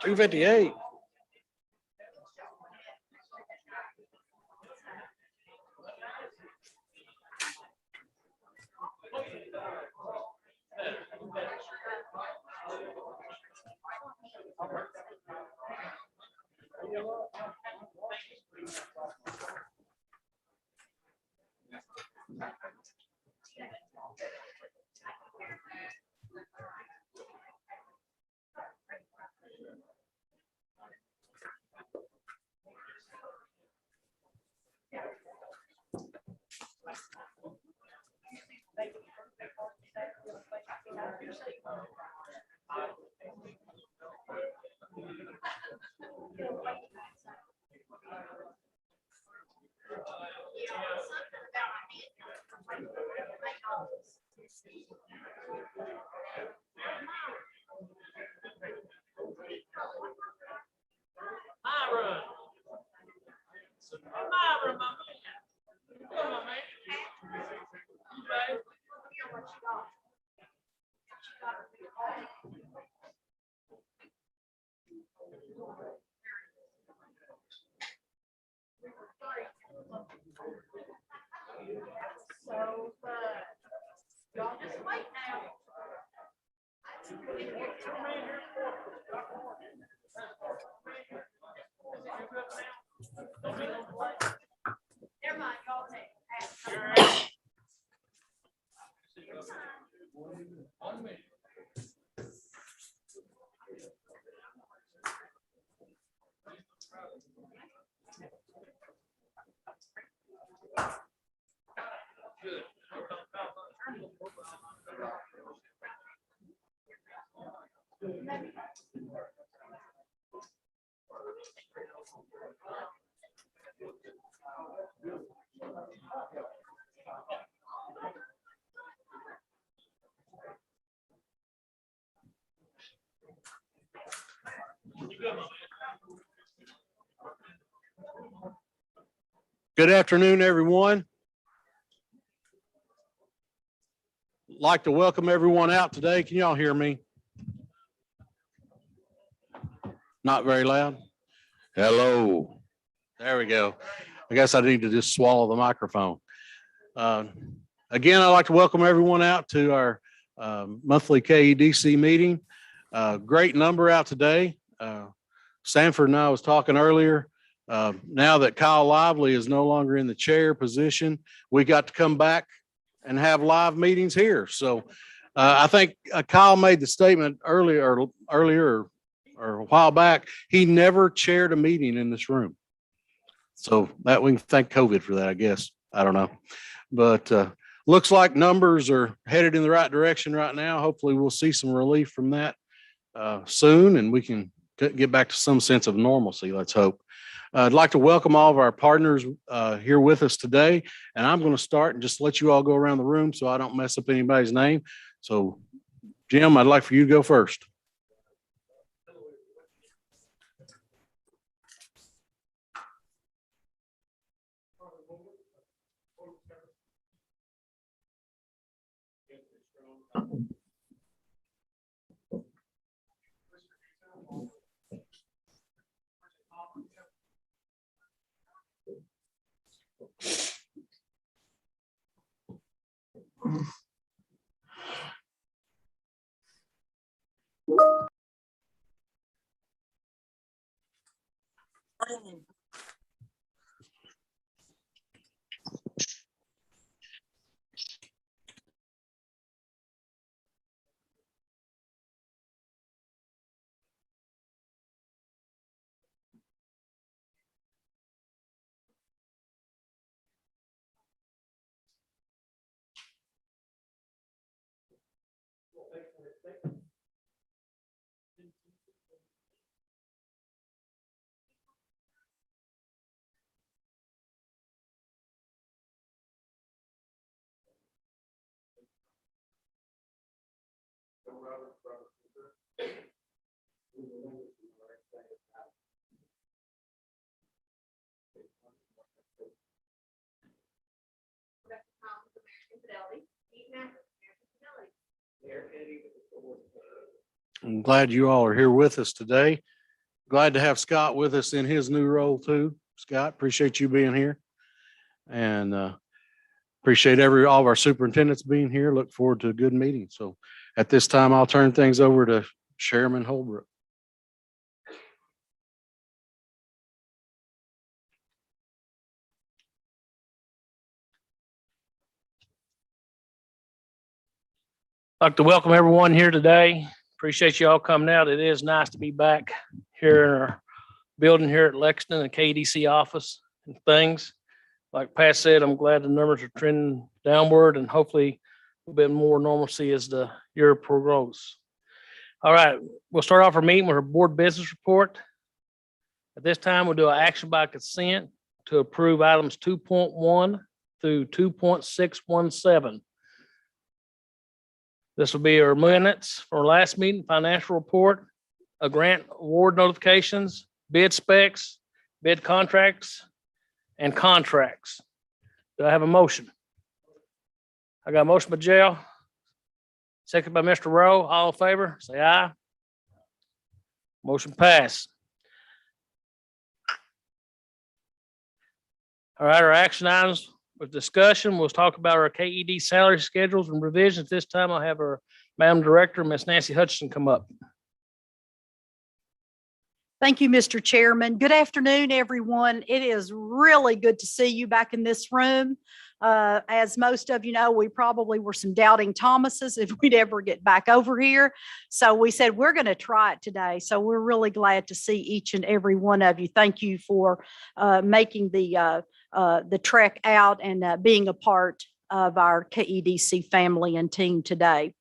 258. Good afternoon, everyone. I'd like to welcome everyone out today. Can y'all hear me? Not very loud. Hello. There we go. I guess I need to just swallow the microphone. Again, I'd like to welcome everyone out to our monthly KEDC meeting. Great number out today. Sanford and I was talking earlier. Now that Kyle Lively is no longer in the chair position, we got to come back and have live meetings here. So I think Kyle made the statement earlier or a while back, he never chaired a meeting in this room. So that we can thank COVID for that, I guess. I don't know. But looks like numbers are headed in the right direction right now. Hopefully we'll see some relief from that soon and we can get back to some sense of normalcy, let's hope. I'd like to welcome all of our partners here with us today, and I'm going to start and just let you all go around the room so I don't mess up anybody's name. So, Jim, I'd like for you to go first. I'm glad you all are here with us today. Glad to have Scott with us in his new role too. Scott, appreciate you being here. And appreciate all of our superintendents being here. Look forward to a good meeting. So at this time, I'll turn things over to Chairman Holbrook. I'd like to welcome everyone here today. Appreciate you all coming out. It is nice to be back here in our building here at Lexington, the KDC office and things. Like Pat said, I'm glad the numbers are trending downward and hopefully a bit more normalcy as the year progresses. All right, we'll start off our meeting with our board business report. At this time, we'll do an action by consent to approve items 2.1 through 2.617. This will be our minutes for our last meeting, financial report, a grant award notifications, bid specs, bid contracts, and contracts. Do I have a motion? I got a motion by Jail, second by Mr. Rowe. All in favor, say aye. Motion passed. All right, our action items with discussion, we'll talk about our KED salary schedules and revisions. This time I'll have our Madam Director, Ms. Nancy Hutchinson, come up. Thank you, Mr. Chairman. Good afternoon, everyone. It is really good to see you back in this room. As most of you know, we probably were some doubting Thomases if we'd ever get back over here. So we said, we're going to try it today. So we're really glad to see each and every one of you. Thank you for making the trek out and being a part of our KEDC family and team today.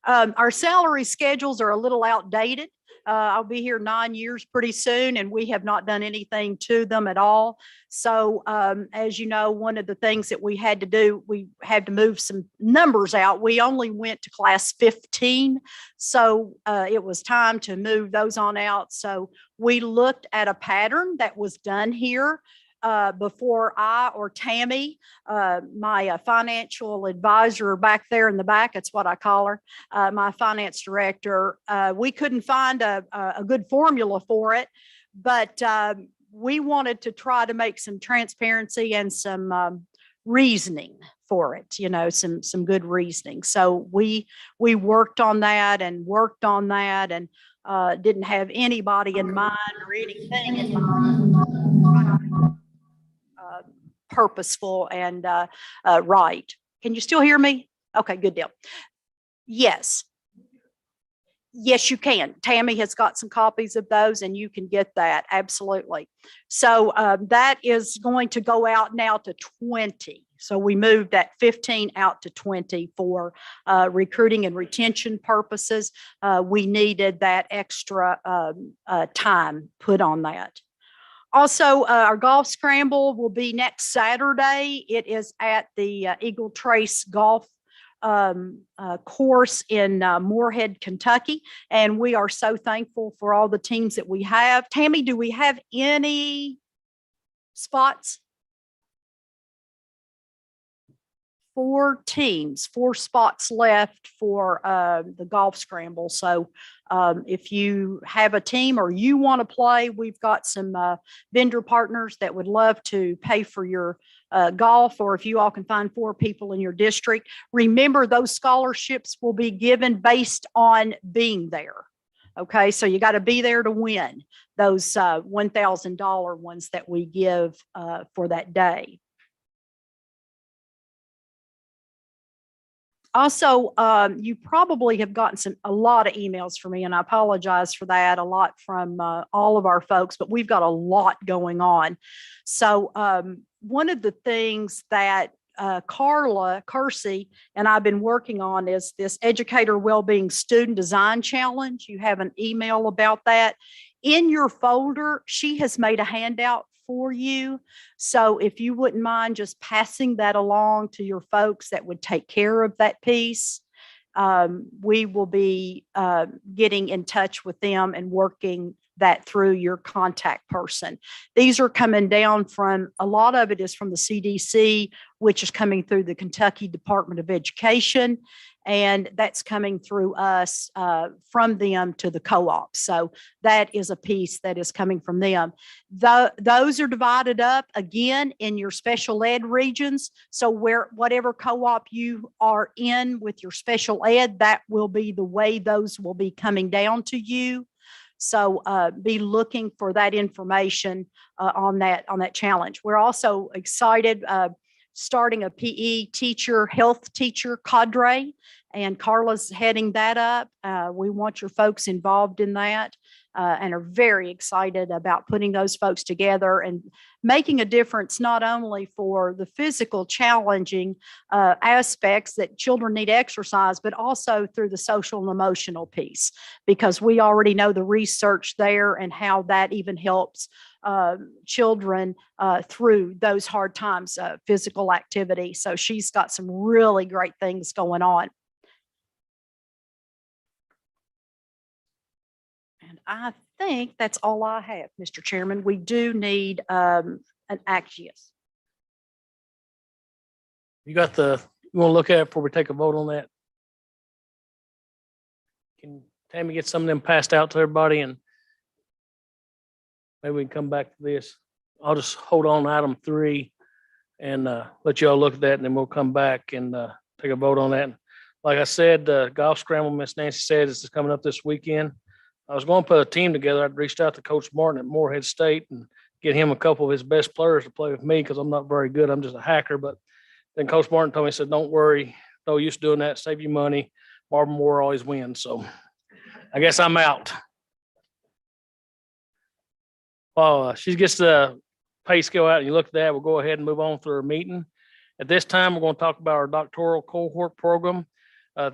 Our salary schedules are a little outdated. I'll be here 9 years pretty soon, and we have not done anything to them at all. So as you know, one of the things that we had to do, we had to move some numbers out. We only went to class 15. So it was time to move those on out. So we looked at a pattern that was done here before I or Tammy, my financial advisor back there in the back, that's what I call her, my finance director, we couldn't find a good formula for it, but we wanted to try to make some transparency and some reasoning for it, you know, some good reasoning. So we worked on that and didn't have anybody in mind or anything in mind. Purposeful and right. Can you still hear me? Okay, good deal. Yes. Yes, you can. Tammy has got some copies of those and you can get that. Absolutely. So that is going to go out now to 20. So we moved that 15 out to 20 for recruiting and retention purposes. We needed that extra time put on that. Also, our golf scramble will be next Saturday. It is at the Eagle Trace Golf course in Moorhead, Kentucky. And we are so thankful for all the teams that we have. Tammy, do we have any spots? 4 teams, 4 spots left for the golf scramble. So if you have a team or you want to play, we've got some vendor partners that would love to pay for your golf, or if you all can find 4 people in your district. Remember, those scholarships will be given based on being there. Okay, so you got to be there to win those $1,000 ones that we give for that day. Also, you probably have gotten a lot of emails from me, and I apologize for that, a lot from all of our folks, but we've got a lot going on. So one of the things that Carla Kersey and I've been working on is this Educator Wellbeing Student Design Challenge. You have an email about that. In your folder, she has made a handout for you. So if you wouldn't mind just passing that along to your folks that would take care of that piece, we will be getting in touch with them and working that through your contact person. These are coming down from, a lot of it is from the CDC, which is coming through the Kentucky Department of Education. and that's coming through us from them to the co-op. So that is a piece that is coming from them. Those are divided up again in your special ed regions. So whatever co-op you are in with your special ed, that will be the way those will be coming down to you. So be looking for that information on that challenge. We're also excited starting a PE teacher, health teacher cadre, and Carla's heading that up. We want your folks involved in that and are very excited about putting those folks together and making a difference not only for the physical challenging aspects that children need exercise, but also through the social and emotional piece, because we already know the research there and how that even helps children through those hard times, physical activity. So she's got some really great things going on. And I think that's all I have, Mr. Chairman. We do need an Axios. You got you want to look at it before we take a vote on that? Can Tammy get some of them passed out to everybody, and maybe we can come back to this? I'll just hold on to item 3 and let you all look at that, and then we'll come back and take a vote on that. Like I said, golf scramble, Miss Nancy said, is coming up this weekend. I was going to put a team together. I'd reached out to Coach Martin at Morehead State and get him a couple of his best players to play with me, because I'm not very good. I'm just a hacker. But then Coach Martin told me, he said, don't worry, no use doing that. Save you money. Marvin Moore always wins. So I guess I'm out. Well, she gets the pay scale out and you look at that, we'll go ahead and move on through our meeting. At this time, we're going to talk about our doctoral cohort program.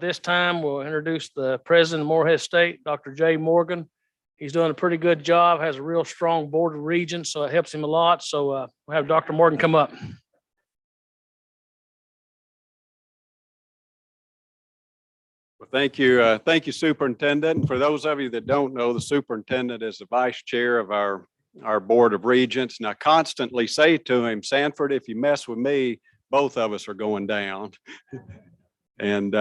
This time, we'll introduce the president of Morehead State, Dr. Jay Morgan. He's doing a pretty good job, has a real strong board of regents, so it helps him a lot. So we'll have Dr. Morgan come up. Well, thank you. Thank you, Superintendent. For those of you that don't know, the Superintendent is the vice chair of our board of regents. And I constantly say to him, Sanford, if you mess with me, both of us are going down. And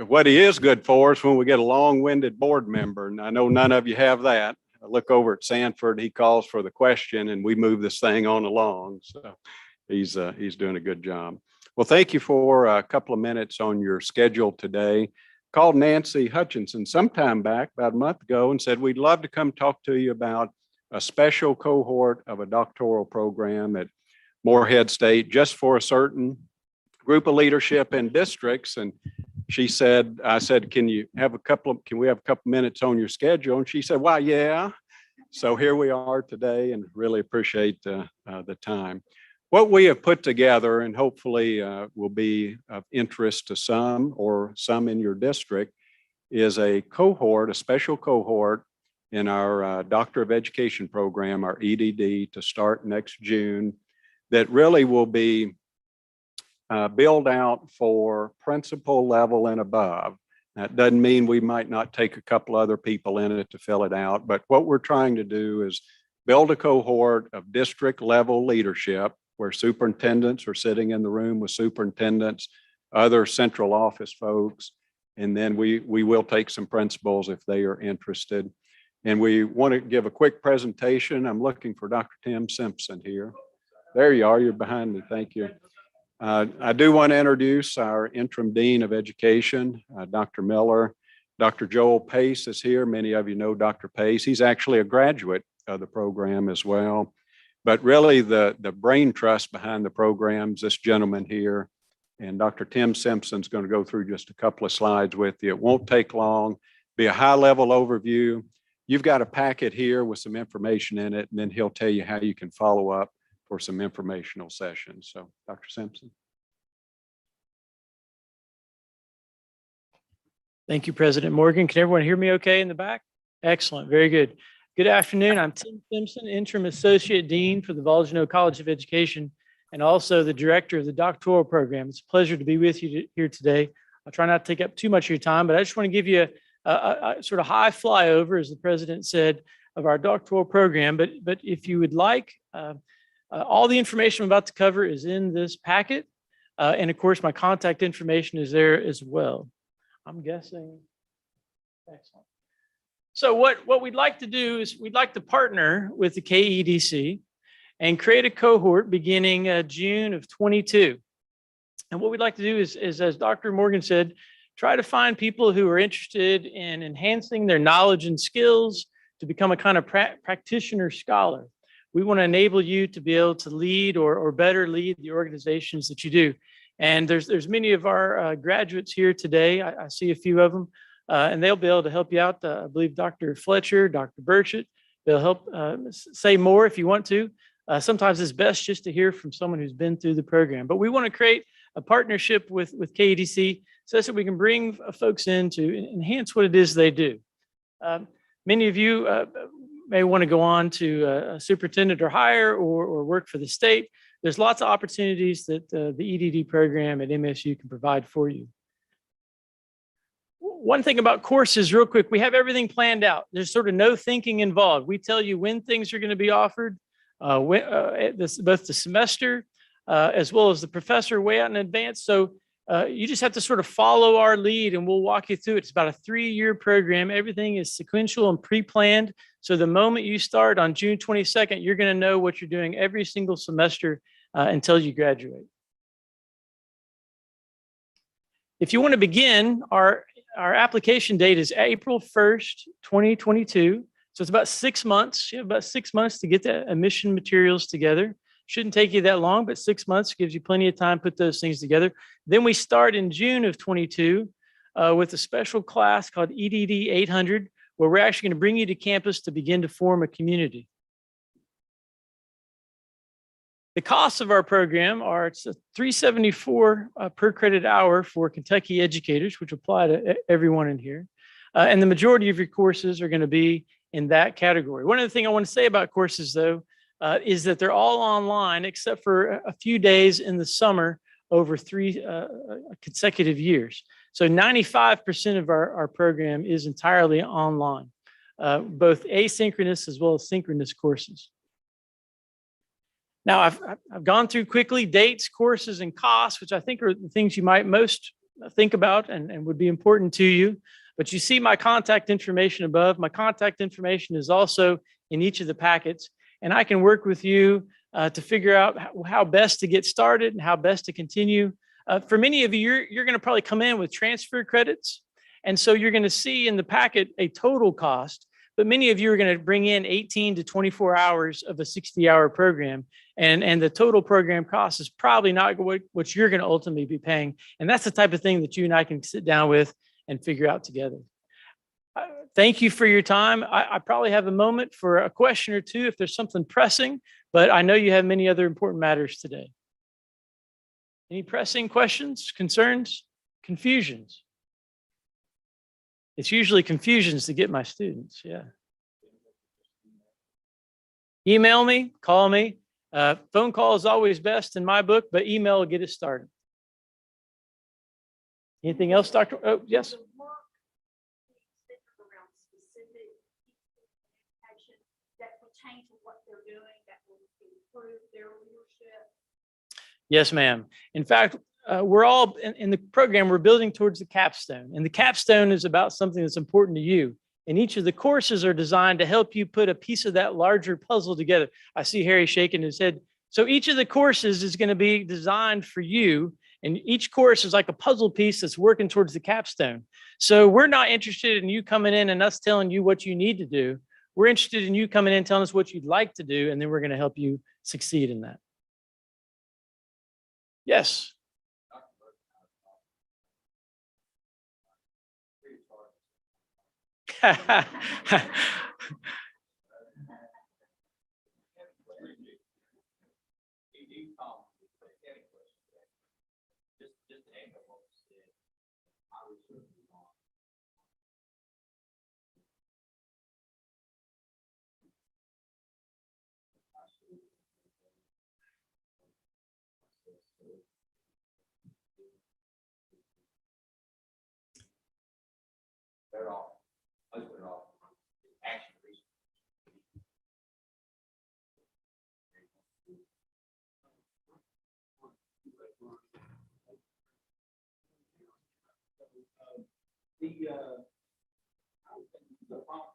what he is good for is when we get a long-winded board member, and I know none of you have that. I look over at Sanford, he calls for the question and we move this thing on along. So he's doing a good job. Well, thank you for a couple of minutes on your schedule today. Called Nancy Hutchinson sometime back, about a month ago, and said, we'd love to come talk to you about a special cohort of a doctoral program at Morehead State just for a certain group of leadership in districts. And she said, I said, can we have a couple minutes on your schedule? And she said, well, yeah. So here we are today, and really appreciate the time. What we have put together, and hopefully will be of interest to some or some in your district, is a cohort, a special cohort in our Doctor of Education program, our EDD, to start next June, that really will be build out for principal level and above. That doesn't mean we might not take a couple other people in it to fill it out, but what we're trying to do is build a cohort of district level leadership where superintendents are sitting in the room with superintendents, other central office folks, and then we will take some principals if they are interested. And we want to give a quick presentation. I'm looking for Dr. Tim Simpson here. There you are, you're behind me, thank you. I do want to introduce our interim dean of education, Dr. Miller. Dr. Joel Pace is here. Many of you know Dr. Pace. He's actually a graduate of the program as well. But really the brain trust behind the program is this gentleman here. And Dr. Tim Simpson's going to go through just a couple of slides with you. It won't take long, be a high level overview. You've got a packet here with some information in it, and then he'll tell you how you can follow up for some informational sessions. So Dr. Simpson. Thank you, President Morgan. Can everyone hear me okay in the back? Excellent, very good. Good afternoon. I'm Tim Simpson, Interim Associate Dean for the Volcano College of Education and also the Director of the Doctoral Program. It's a pleasure to be with you here today. I'll try not to take up too much of your time, but I just want to give you a sort of high flyover, as the President said, of our doctoral program. But if you would like, all the information I'm about to cover is in this packet. And of course, my contact information is there as well. I'm guessing. Excellent. So what we'd like to do is we'd like to partner with the KEDC and create a cohort beginning June of 22. And what we'd like to do is, as Dr. Morgan said, try to find people who are interested in enhancing their knowledge and skills to become a kind of practitioner scholar. We want to enable you to be able to lead or better lead the organizations that you do. And there's many of our graduates here today. I see a few of them, and they'll be able to help you out. I believe Dr. Fletcher, Dr. Burchett, they'll help say more if you want to. Sometimes it's best just to hear from someone who's been through the program. But we want to create a partnership with KEDC so that we can bring folks in to enhance what it is they do. Many of you may want to go on to a superintendent or higher or work for the state. There's lots of opportunities that the EDD program at MSU can provide for you. One thing about courses, real quick, we have everything planned out. There's sort of no thinking involved. We tell you when things are going to be offered, both the semester as well as the professor way out in advance. So you just have to sort of follow our lead and we'll walk you through it. It's about a 3-year program. Everything is sequential and pre-planned. So the moment you start on June 22nd, you're going to know what you're doing every single semester until you graduate. If you want to begin, our application date is April 1st, 2022. So it's about 6 months. You have about 6 months to get the admission materials together. Shouldn't take you that long, but 6 months gives you plenty of time to put those things together. Then we start in June of 22 with a special class called EDD 800, where we're actually going to bring you to campus to begin to form a community. The costs of our program are it's a $374 per credit hour for Kentucky educators, which apply to everyone in here. And the majority of your courses are going to be in that category. One other thing I want to say about courses, though, is that they're all online except for a few days in the summer over 3 consecutive years. So 95% of our program is entirely online, both asynchronous as well as synchronous courses. Now, I've gone through quickly dates, courses, and costs, which I think are the things you might most think about and would be important to you. But you see my contact information above. My contact information is also in each of the packets. And I can work with you to figure out how best to get started and how best to continue. For many of you, you're going to probably come in with transfer credits. And so you're going to see in the packet a total cost. But many of you are going to bring in 18 to 24 hours of a 60-hour program. And the total program cost is probably not what you're going to ultimately be paying. And that's the type of thing that you and I can sit down with and figure out together. Thank you for your time. I probably have a moment for a question or two if there's something pressing, but I know you have many other important matters today. Any pressing questions, concerns, confusions? It's usually confusions to get my students, yeah. Email me, call me. Phone call is always best in my book, but email will get us started. Anything else, Dr.? Oh, yes. Yes, ma'am. In fact, we're all in the program, we're building towards the capstone. And the capstone is about something that's important to you. And each of the courses are designed to help you put a piece of that larger puzzle together. I see Harry shaking his head. So each of the courses is going to be designed for you. And each course is like a puzzle piece that's working towards the capstone. So we're not interested in you coming in and us telling you what you need to do. We're interested in you coming in and telling us what you'd like to do, and then we're going to help you succeed in that. Yes.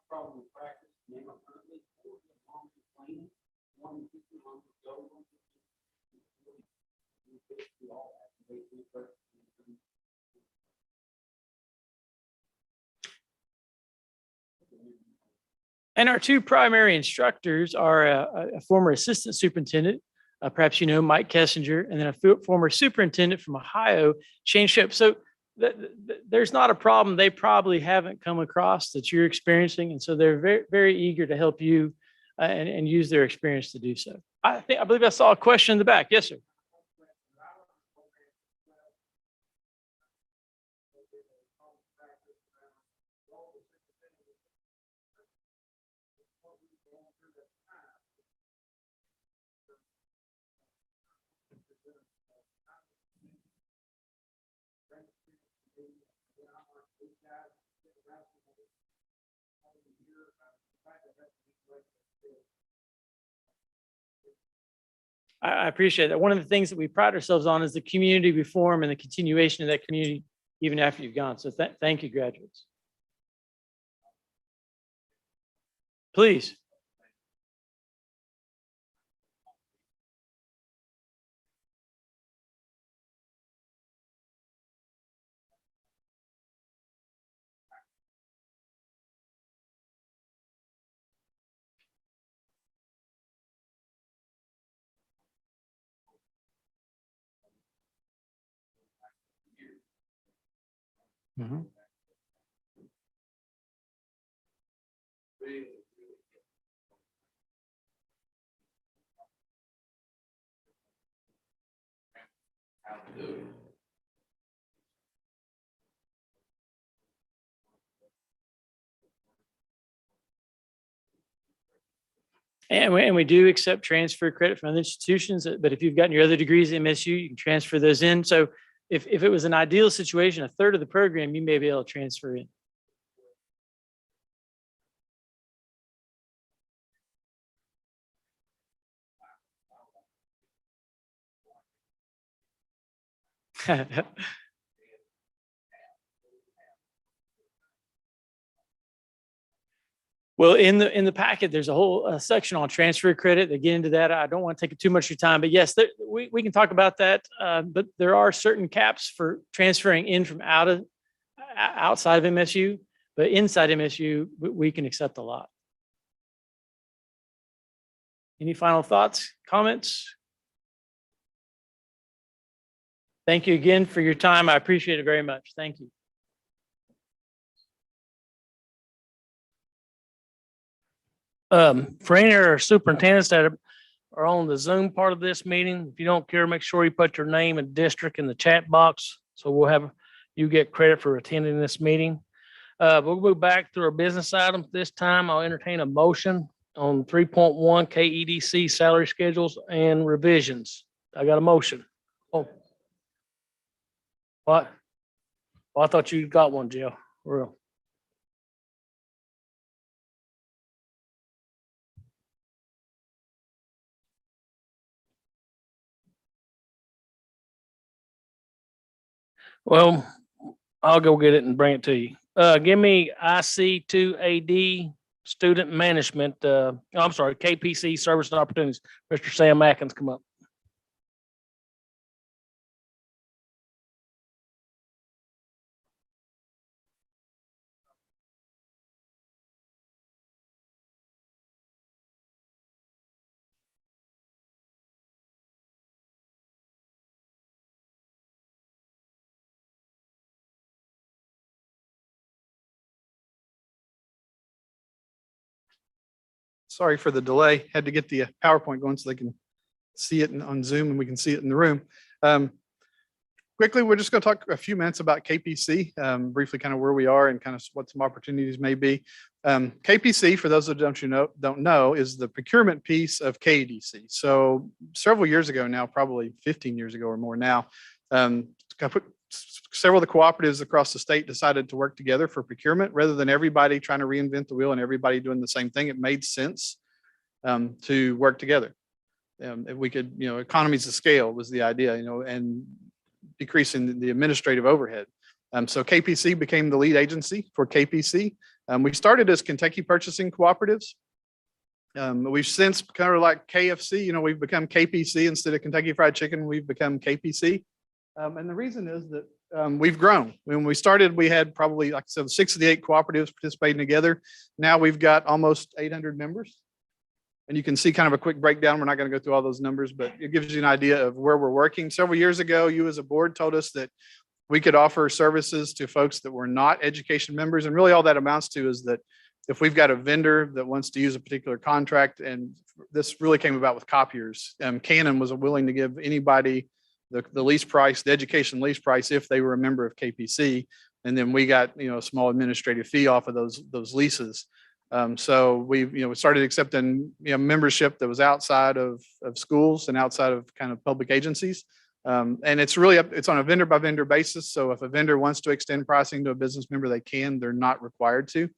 problem with practice, never currently, or long training, one long ago. And our two primary instructors are a former assistant superintendent, perhaps you know Mike Kessinger, and then a former superintendent from Ohio, Shane Ship. So there's not a problem they probably haven't come across that you're experiencing, and so they're very, very eager to help you and use their experience to do so. I believe I saw a question in the back. Yes, sir. I appreciate that. One of the things that we pride ourselves on is the community we form and the continuation of that community even after you've gone. So thank you, graduates. Please. Mhm. And we do accept transfer credit from other institutions, but if you've gotten your other degrees at MSU, you can transfer those in. So if it was an ideal situation, a third of the program, you may be able to transfer in. Well, in the packet, there's a whole section on transfer credit. They get into that. I don't want to take too much of your time, but yes, we can talk about that. But there are certain caps for transferring in from outside of MSU, but inside MSU, we can accept a lot. Any final thoughts, comments? Thank you again for your time. I appreciate it very much. Thank you. For any of our superintendents that are on the Zoom part of this meeting, if you don't care, make sure you put your name and district in the chat box. So we'll have you get credit for attending this meeting. We'll go back to our business items. This time I'll entertain a motion on 3.1 KEDC salary schedules and revisions. I got a motion. Oh. What? Well, I thought you got one, Jill. Real. Well, I'll go get it and bring it to you. Give me IC2AD Student Management. I'm sorry, Kpc Service Opportunities. Mr. Sam Atkins, come up. Sorry for the delay. Had to get the PowerPoint going so they can see it on Zoom and we can see it in the room. Quickly, we're just going to talk a few minutes about KPC, briefly kind of where we are and kind of what some opportunities may be. KPC, for those that don't know, is the procurement piece of KEDC. So several years ago now, probably 15 years ago or more now, several of the cooperatives across the state decided to work together for procurement rather than everybody trying to reinvent the wheel and everybody doing the same thing. It made sense to work together. If we could, economies of scale was the idea, and decreasing the administrative overhead. So KPC became the lead agency for KPC. We started as Kentucky Purchasing Cooperatives. We've since kind of like KFC, you know, we've become KPC instead of Kentucky Fried Chicken, we've become KPC. And the reason is that we've grown. When we started, we had probably, like I said, 6 of the 8 cooperatives participating together. Now we've got almost 800 members. And you can see kind of a quick breakdown. We're not going to go through all those numbers, but it gives you an idea of where we're working. Several years ago, you as a board told us that we could offer services to folks that were not education members. And really all that amounts to is that if we've got a vendor that wants to use a particular contract, and this really came about with copiers, Canon was willing to give anybody the lease price, the education lease price, if they were a member of KPC. And then we got, you know, a small administrative fee off of those leases. So we started accepting, you know, membership that was outside of schools and outside of kind of public agencies. And it's really it's on a vendor by vendor basis. So if a vendor wants to extend pricing to a business member, they can. They're not required to,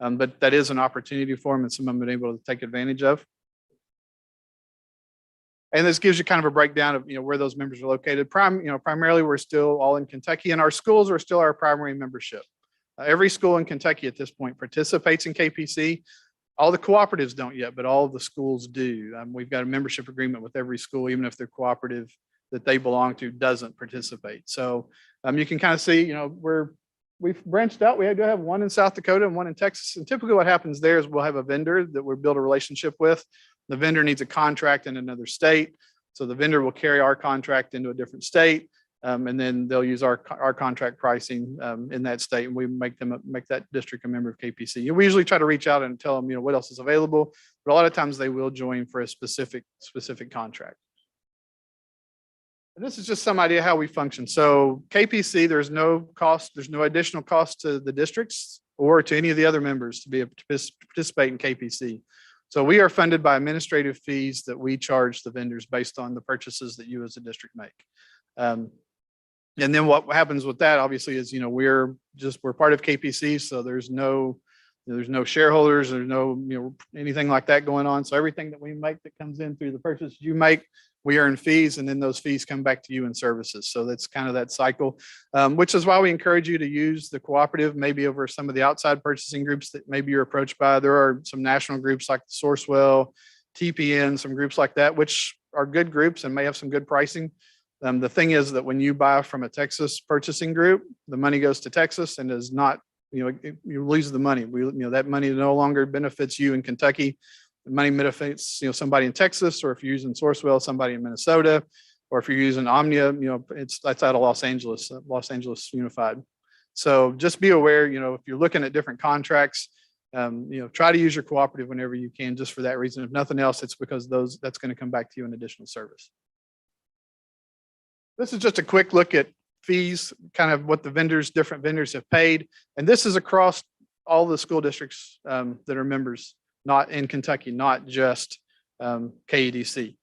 but that is an opportunity for them and some of them have been able to take advantage of. And this gives you kind of a breakdown of, you know, where those members are located. Primarily, we're still all in Kentucky, and our schools are still our primary membership. Every school in Kentucky at this point participates in KPC. All the cooperatives don't yet, but all of the schools do. We've got a membership agreement with every school, even if their cooperative that they belong to doesn't participate. So you can kind of see, you know, we've branched out. We do have one in South Dakota and one in Texas. And typically what happens there is we'll have a vendor that we build a relationship with. The vendor needs a contract in another state. So the vendor will carry our contract into a different state. And then they'll use our contract pricing in that state, and we make that district a member of KPC. We usually try to reach out and tell them, you know, what else is available, but a lot of times they will join for a specific contract. And this is just some idea how we function. So KPC, there's no cost, there's no additional cost to the districts or to any of the other members to participate in KPC. So we are funded by administrative fees that we charge the vendors based on the purchases that you as a district make. And then what happens with that obviously is, you know, we're part of KPC. So there's no shareholders, there's no, you know, anything like that going on. So everything that we make that comes in through the purchase you make, we earn fees, and then those fees come back to you in services. So that's kind of that cycle, which is why we encourage you to use the cooperative, maybe over some of the outside purchasing groups that maybe you're approached by. There are some national groups like Sourcewell, TPN, some groups like that, which are good groups and may have some good pricing. The thing is that when you buy from a Texas purchasing group, the money goes to Texas and is not, you know, you lose the money. That money no longer benefits you in Kentucky. The money benefits, you know, somebody in Texas, or if you're using Sourcewell, somebody in Minnesota, or if you're using Omnia, you know, that's out of Los Angeles Unified. So just be aware, you know, if you're looking at different contracts, you know, try to use your cooperative whenever you can, just for that reason. If nothing else, it's because that's going to come back to you in additional service. This is just a quick look at fees, kind of what the different vendors have paid. And this is across all the school districts that are members, not in Kentucky, not just KEDC.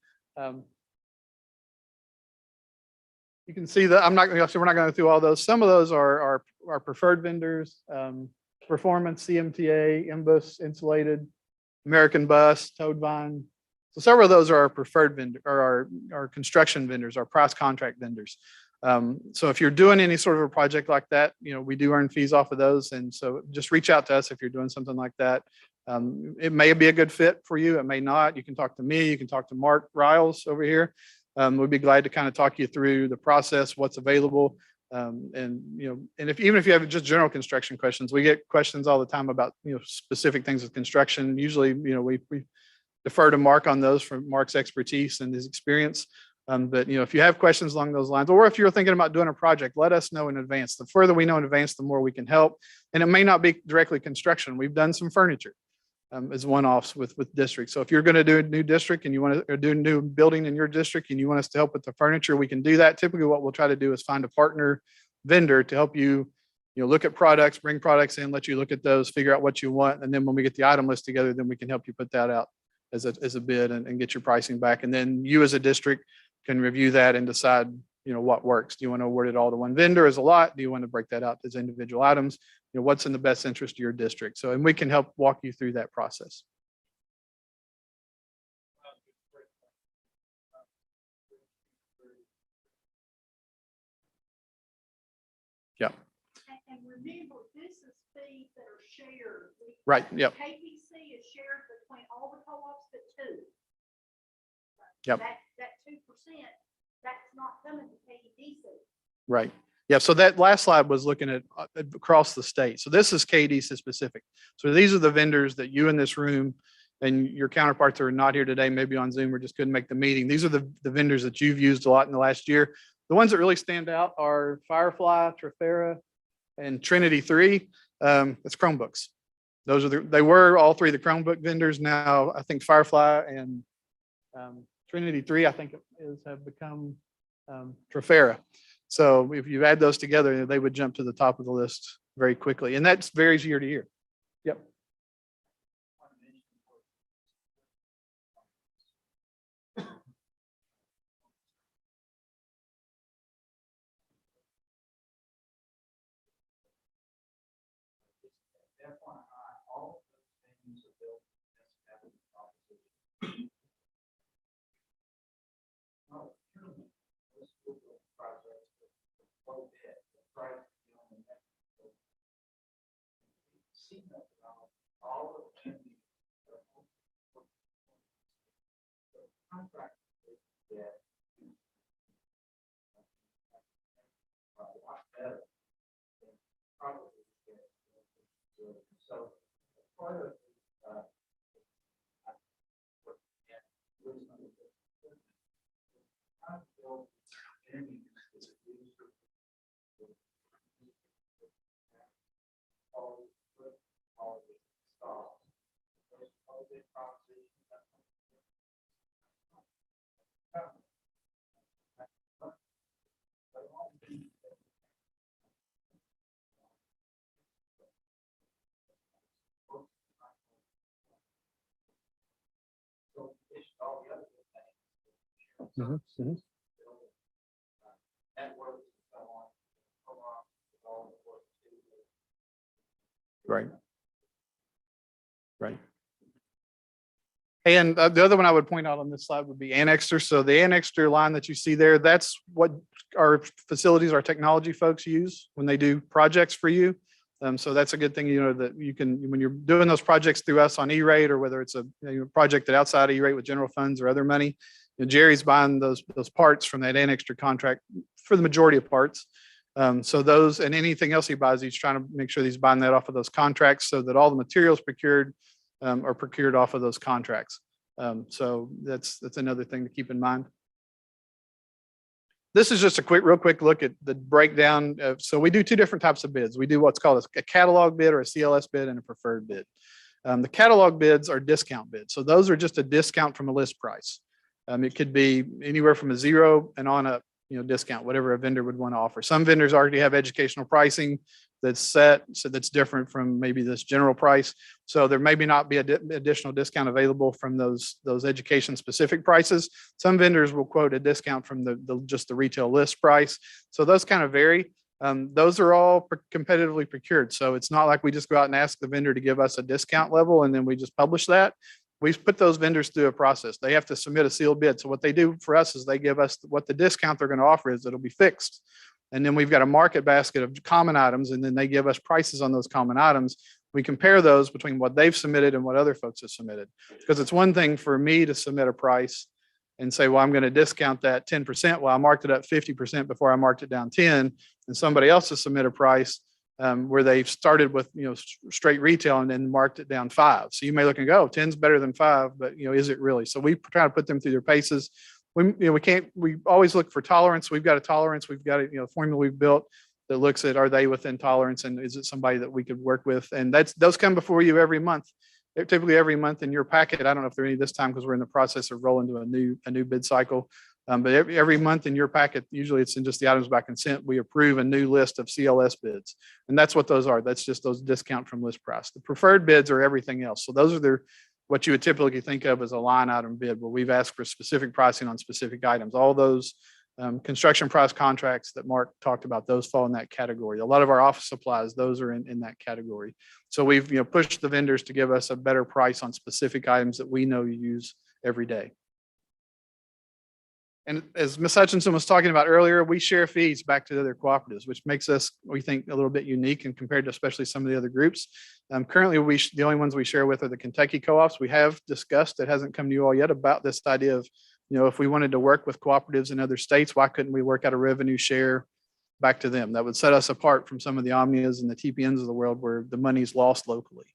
You can see that we're not going to go through all those. Some of those are our preferred vendors, Performance, CMTA, Imbus, Insulated, American Bus, Toadvine. So several of those are our preferred vendor, or our construction vendors, our price contract vendors. So if you're doing any sort of a project like that, you know, we do earn fees off of those. And so just reach out to us if you're doing something like that. It may be a good fit for you. It may not. You can talk to me. You can talk to Mark Riles over here. We'd be glad to kind of talk you through the process, what's available. And, you know, and even if you have just general construction questions, we get questions all the time about, you know, specific things with construction. Usually, you know, we defer to Mark on those from Mark's expertise and his experience. But, you know, if you have questions along those lines, or if you're thinking about doing a project, let us know in advance. The further we know in advance, the more we can help. And it may not be directly construction. We've done some furniture as one-offs with districts. So if you're going to do a new district and you want to do a new building in your district and you want us to help with the furniture, we can do that. Typically what we'll try to do is find a partner vendor to help you, you know, look at products, bring products in, let you look at those, figure out what you want. And then when we get the item list together, then we can help you put that out as a bid and get your pricing back. And then you as a district can review that and decide, you know, what works. Do you want to award it all to one vendor as a lot? Do you want to break that out as individual items? You know, what's in the best interest of your district? So, and we can help walk you through that process. Yeah. remember, this is fees that are shared. Right, yep. KPC is shared between all the co-ops but two. Yep. That 2%, that's not coming to KDC. Right. Yeah. So that last slide was looking at across the state. So this is KDC specific. So these are the vendors that you in this room and your counterparts are not here today, maybe on Zoom or just couldn't make the meeting. These are the vendors that you've used a lot in the last year. The ones that really stand out are Firefly, Trifera, and Trinity 3. It's Chromebooks. Those are they were all three the Chromebook vendors. Now I think Firefly and Trinity 3, I think have become Trifera. So if you add those together, they would jump to the top of the list very quickly. And that varies year to year. Yep. Right. Right. And the other one I would point out on this slide would be Annexter. So the Annexter line that you see there, that's what our facilities, our technology folks use when they do projects for you. So that's a good thing, that you can, when you're doing those projects through us on E-rate, or whether it's a project that outside E-rate with general funds or other money, Jerry's buying those parts from that Annexter contract for the majority of parts. So those and anything else he buys, he's trying to make sure he's buying that off of those contracts so that all the materials procured are procured off of those contracts. So that's another thing to keep in mind. This is just a real quick look at the breakdown. So we do two different types of bids. We do what's called a catalog bid or a CLS bid and a preferred bid. The catalog bids are discount bids. So those are just a discount from a list price. It could be anywhere from a 0 and on up, discount, whatever a vendor would want to offer. Some vendors already have educational pricing that's set, so that's different from maybe this general price. So there maybe not be additional discount available from those education specific prices. Some vendors will quote a discount from just the retail list price. So those kind of vary. Those are all competitively procured. So it's not like we just go out and ask the vendor to give us a discount level and then we just publish that. We put those vendors through a process. They have to submit a sealed bid. So what they do for us is they give us what the discount they're going to offer is. It'll be fixed. And then we've got a market basket of common items, and then they give us prices on those common items. We compare those between what they've submitted and what other folks have submitted. Because it's one thing for me to submit a price and say, well, I'm going to discount that 10%. Well, I marked it up 50% before I marked it down 10, and somebody else has submitted a price where they've started with straight retail and then marked it down 5. So you may look and go, 10's better than 5, but is it really? So we try to put them through their paces. We always look for tolerance. We've got a tolerance. We've got a formula we've built that looks at, are they within tolerance, and is it somebody that we could work with? And those come before you every month. They're typically every month in your packet. I don't know if there are any this time because we're in the process of rolling to a new bid cycle. But every month in your packet, usually it's in just the items by consent, we approve a new list of CLS bids. And that's what those are. That's just those discount from list price. The preferred bids are everything else. So those are what you would typically think of as a line item bid, where we've asked for specific pricing on specific items. All those construction price contracts that Mark talked about, those fall in that category. A lot of our office supplies, those are in that category. So we've pushed the vendors to give us a better price on specific items that we know you use every day. And as Ms. Hutchinson was talking about earlier, we share fees back to the other cooperatives, which makes us, we think, a little bit unique and compared to especially some of the other groups. Currently, the only ones we share with are the Kentucky co-ops. We have discussed, it hasn't come to you all yet, about this idea of, if we wanted to work with cooperatives in other states, why couldn't we work out a revenue share back to them? That would set us apart from some of the Omnias and the TPNs of the world where the money's lost locally.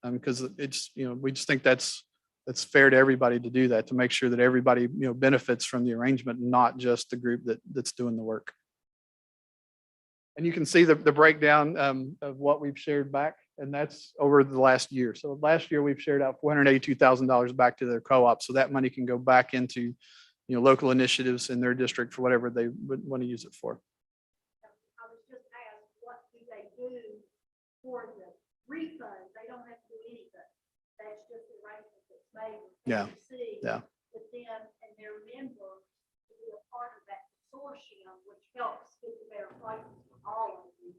Because it's, we just think that's fair to everybody to do that, to make sure that everybody, benefits from the arrangement, not just the group that's doing the work. And you can see the breakdown of what we've shared back, and that's over the last year. So last year we've shared out $482,000 back to their co-op. So that money can go back into, local initiatives in their district for whatever they would want to use it for. I was just asked, what do they do for the refund? They don't have to do anything. That's just the arrangement that's made with Yeah. KPC Yeah. with them and their members to be a part of that consortium, which helps get the better prices for all of you.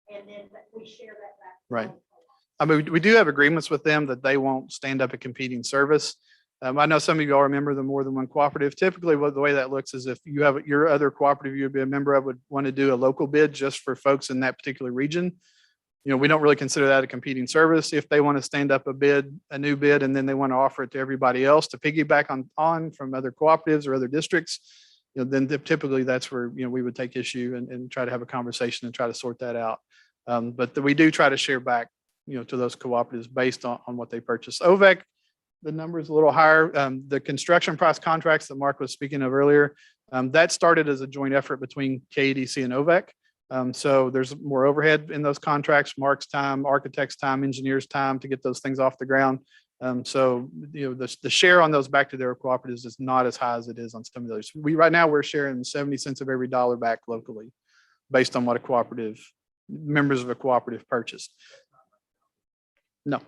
And then we share that back. to Right. all the co-ops. I mean, we do have agreements with them that they won't stand up a competing service. I know some of you all remember the more than one cooperative. Typically, the way that looks is if you have your other cooperative you would be a member of would want to do a local bid just for folks in that particular region. We don't really consider that a competing service. If they want to stand up a new bid, and then they want to offer it to everybody else to piggyback on from other cooperatives or other districts, then typically that's where, we would take issue and try to have a conversation and try to sort that out. But we do try to share back, to those cooperatives based on what they purchase. OVEC, the number is a little higher. The construction price contracts that Mark was speaking of earlier, that started as a joint effort between KDC and OVEC. So there's more overhead in those contracts, Mark's time, architect's time, engineers' time to get those things off the ground. So, the share on those back to their cooperatives is not as high as it is on some of those. Right now we're sharing 70 cents of every dollar back locally based on what members of a cooperative purchased. No.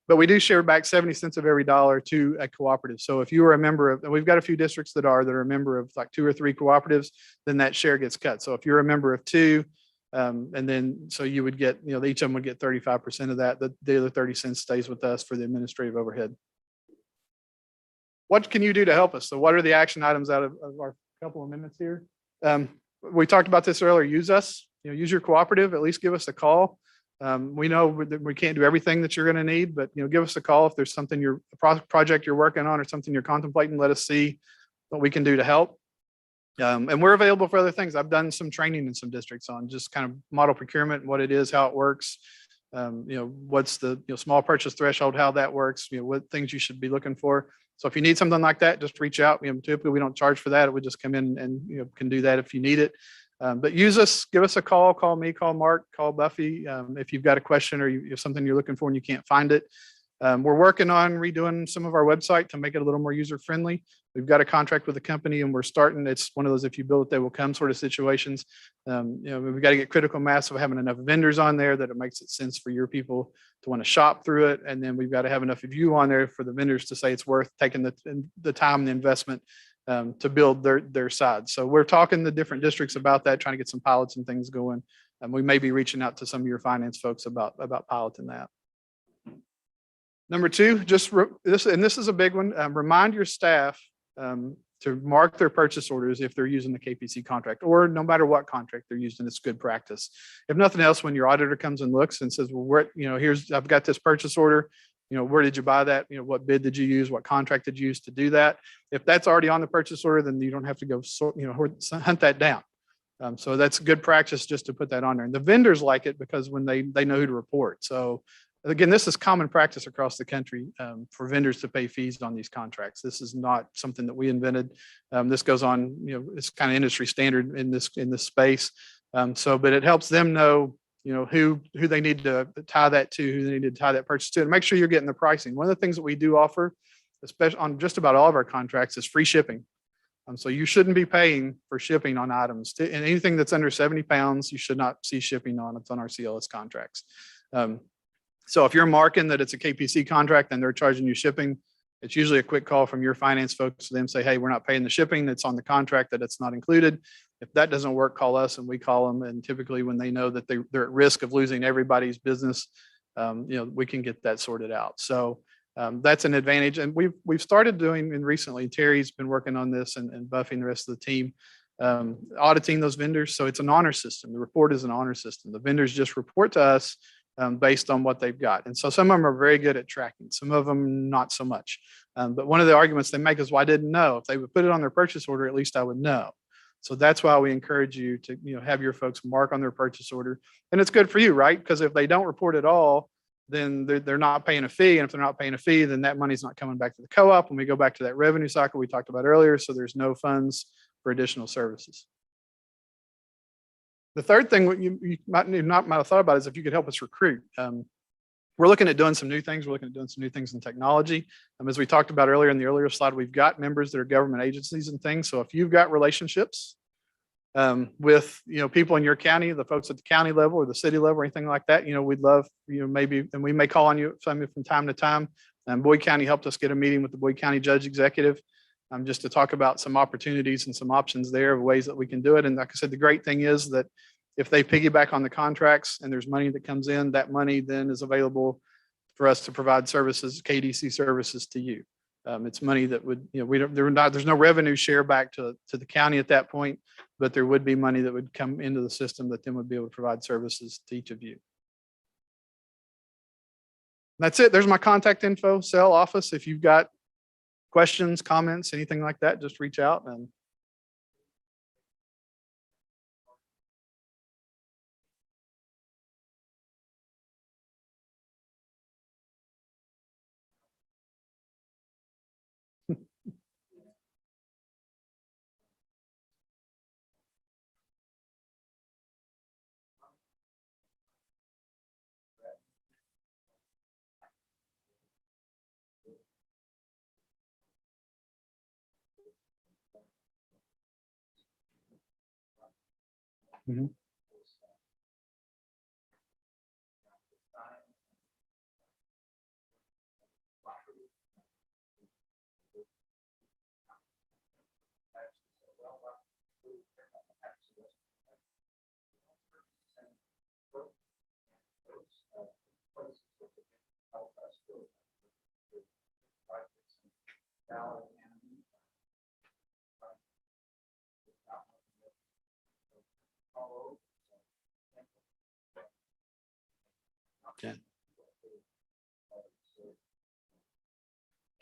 But we do share back 70 cents of every dollar to a cooperative. So if you are a member of, and we've got a few districts that are a member of like 2 or 3 cooperatives, then that share gets cut. So if you're a member of 2, and then so you would get, each of them would get 35% of that. The other 30 cents stays with us for the administrative overhead. What can you do to help us? So what are the action items out of our couple of minutes here? We talked about this earlier. Use us. Use your cooperative, at least give us a call. We know that we can't do everything that you're going to need, but give us a call if there's something project you're working on or something you're contemplating. Let us see what we can do to help. And we're available for other things. I've done some training in some districts on just kind of model procurement, what it is, how it works. What's the small purchase threshold, how that works. What things you should be looking for. So if you need something like that, just reach out. Typically we don't charge for that. We just come in and can do that if you need it. But use us, give us a call me, call Mark, call Buffy. If you've got a question or you have something you're looking for and you can't find it. We're working on redoing some of our website to make it a little more user friendly. We've got a contract with a company and we're starting. It's one of those, if you build it, they will come sort of situations. We've got to get critical mass of having enough vendors on there that it makes it sense for your people to want to shop through it. And then we've got to have enough of you on there for the vendors to say it's worth taking the time and the investment to build their side. So we're talking to different districts about that, trying to get some pilots and things going. And we may be reaching out to some of your finance folks about piloting that. Number 2, this is a big one. Remind your staff to mark their purchase orders if they're using the KPC contract, or no matter what contract they're using. It's good practice. If nothing else, when your auditor comes and looks and says, well, I've got this purchase order. Where did you buy that? What bid did you use? What contract did you use to do that? If that's already on the purchase order, then you don't have to go hunt that down. So that's good practice just to put that on there. And the vendors like it because when they know who to report. So again, this is common practice across the country for vendors to pay fees on these contracts. This is not something that we invented. This goes on, it's kind of industry standard in this space. But it helps them know who they need to tie that to, who they need to tie that purchase to, and make sure you're getting the pricing. One of the things that we do offer, especially on just about all of our contracts, is free shipping. So you shouldn't be paying for shipping on items. And anything that's under 70 pounds, you should not see shipping on. It's on our CLS contracts. So if you're marking that it's a KPC contract and they're charging you shipping, it's usually a quick call from your finance folks to them say, hey, we're not paying the shipping. It's on the contract that it's not included. If that doesn't work, call us and we call them. And typically when they know that they're at risk of losing everybody's business, we can get that sorted out. So That's an advantage. And we've started doing, and recently Terry's been working on this and buffing the rest of the team, auditing those vendors. So it's an honor system. The report is an honor system. The vendors just report to us based on what they've got. And so some of them are very good at tracking, some of them not so much. But one of the arguments they make is, well, I didn't know. If they would put it on their purchase order, at least I would know. So that's why we encourage you to, have your folks mark on their purchase order. And it's good for you, right? Because if they don't report at all, then they're not paying a fee. And if they're not paying a fee, then that money's not coming back to the co-op. When we go back to that revenue cycle we talked about earlier, so there's no funds for additional services. The third thing you might have thought about is if you could help us recruit. We're looking at doing some new things. We're looking at doing some new things in technology. As we talked about earlier in the earlier slide, we've got members that are government agencies and things. So if you've got relationships with people in your county, the folks at the county level or the city level or anything like that, we'd love maybe, and we may call on you from time to time. Boyd County helped us get a meeting with the Boyd County Judge Executive just to talk about some opportunities and some options there of ways that we can do it. And like I said, the great thing is that if they piggyback on the contracts and there's money that comes in, that money then is available for us to provide services, KDC services to you. It's money that would, there's no revenue share back to the county at that point, but there would be money that would come into the system that then would be able to provide services to each of you. That's it. There's my contact info, cell, office. If you've got questions, comments, anything like that, just reach out. And Mhm.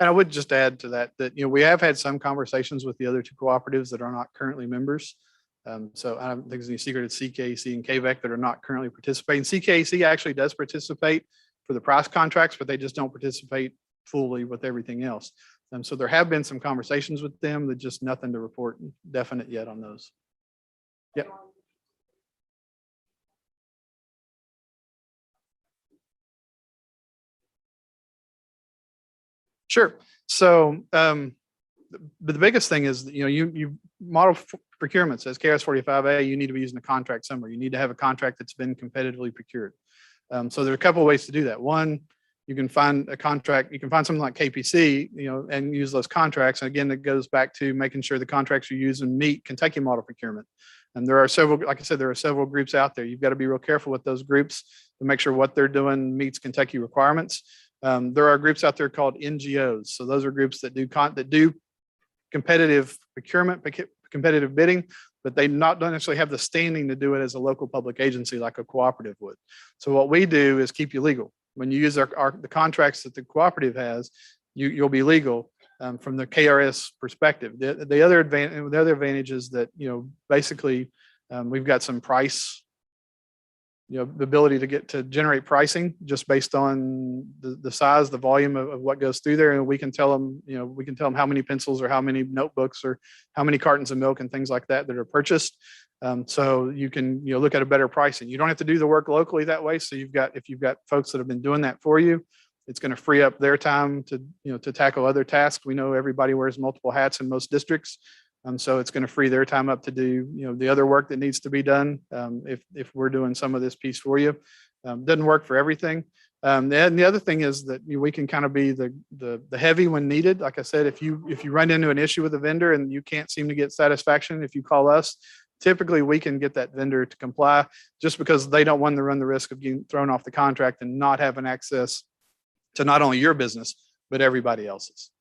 And I would just add to that, we have had some conversations with the other two cooperatives that are not currently members. So I don't think there's any secret at CKC and KVEC that are not currently participating. CKC actually does participate for the price contracts, but they just don't participate fully with everything else. So there have been some conversations with them, that just nothing to report definite yet on those. Yep. Sure. So the biggest thing is, you model procurement says KRS 45A, you need to be using a contract somewhere. You need to have a contract that's been competitively procured. So there's a couple of ways to do that. One, you can find a contract, you can find something like KPC, and use those contracts. And again, that goes back to making sure the contracts you're using meet Kentucky model procurement. And there are several, like I said, there are several groups out there. You've got to be real careful with those groups to make sure what they're doing meets Kentucky requirements. There are groups out there called NGOs. So those are groups that do competitive procurement, competitive bidding, but they don't necessarily have the standing to do it as a local public agency like a cooperative would. So what we do is keep you legal. When you use the contracts that the cooperative has, you'll be legal from the KRS perspective. The other advantage is that, basically we've got some price, the ability to generate pricing just based on the size, the volume of what goes through there. And we can tell them, how many pencils or how many notebooks or how many cartons of milk and things like that are purchased. So you can, look at a better pricing. You don't have to do the work locally that way. So if you've got folks that have been doing that for you, it's going to free up their time to tackle other tasks. We know everybody wears multiple hats in most districts. So it's going to free their time up to do, the other work that needs to be done. If we're doing some of this piece for you, doesn't work for everything. And the other thing is that we can kind of be the heavy when needed. Like I said, if you run into an issue with a vendor and you can't seem to get satisfaction, if you call us, typically we can get that vendor to comply, just because they don't want to run the risk of getting thrown off the contract and not having access to not only your business, but everybody else's.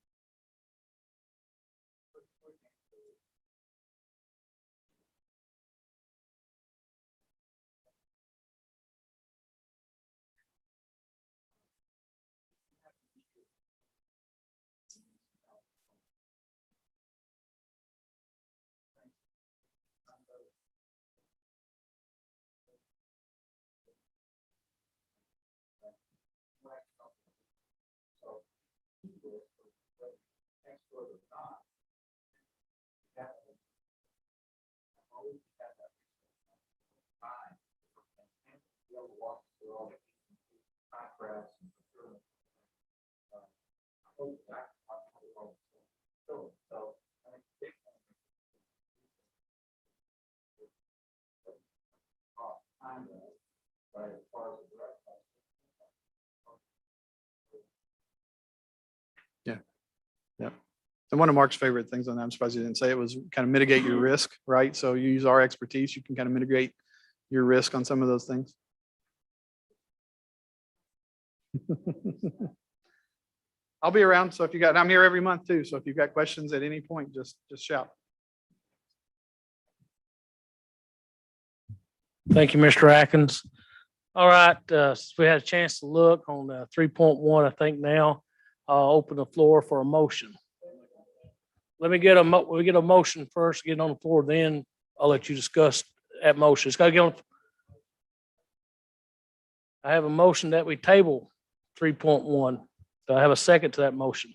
Yeah. And one of Mark's favorite things on that, I'm surprised he didn't say it, was kind of mitigate your risk, right? So you use our expertise, you can kind of mitigate your risk on some of those things. I'll be around. So if you got, and I'm here every month too. So if you've got questions at any point, just shout. Thank you, Mr. Atkins. All right, since we had a chance to look on 3.1, I think now I'll open the floor for a motion. Let me get we get a motion first, get on the floor, then I'll let you discuss that motion. It's got to get on. I have a motion that we table 3.1. Do I have a second to that motion?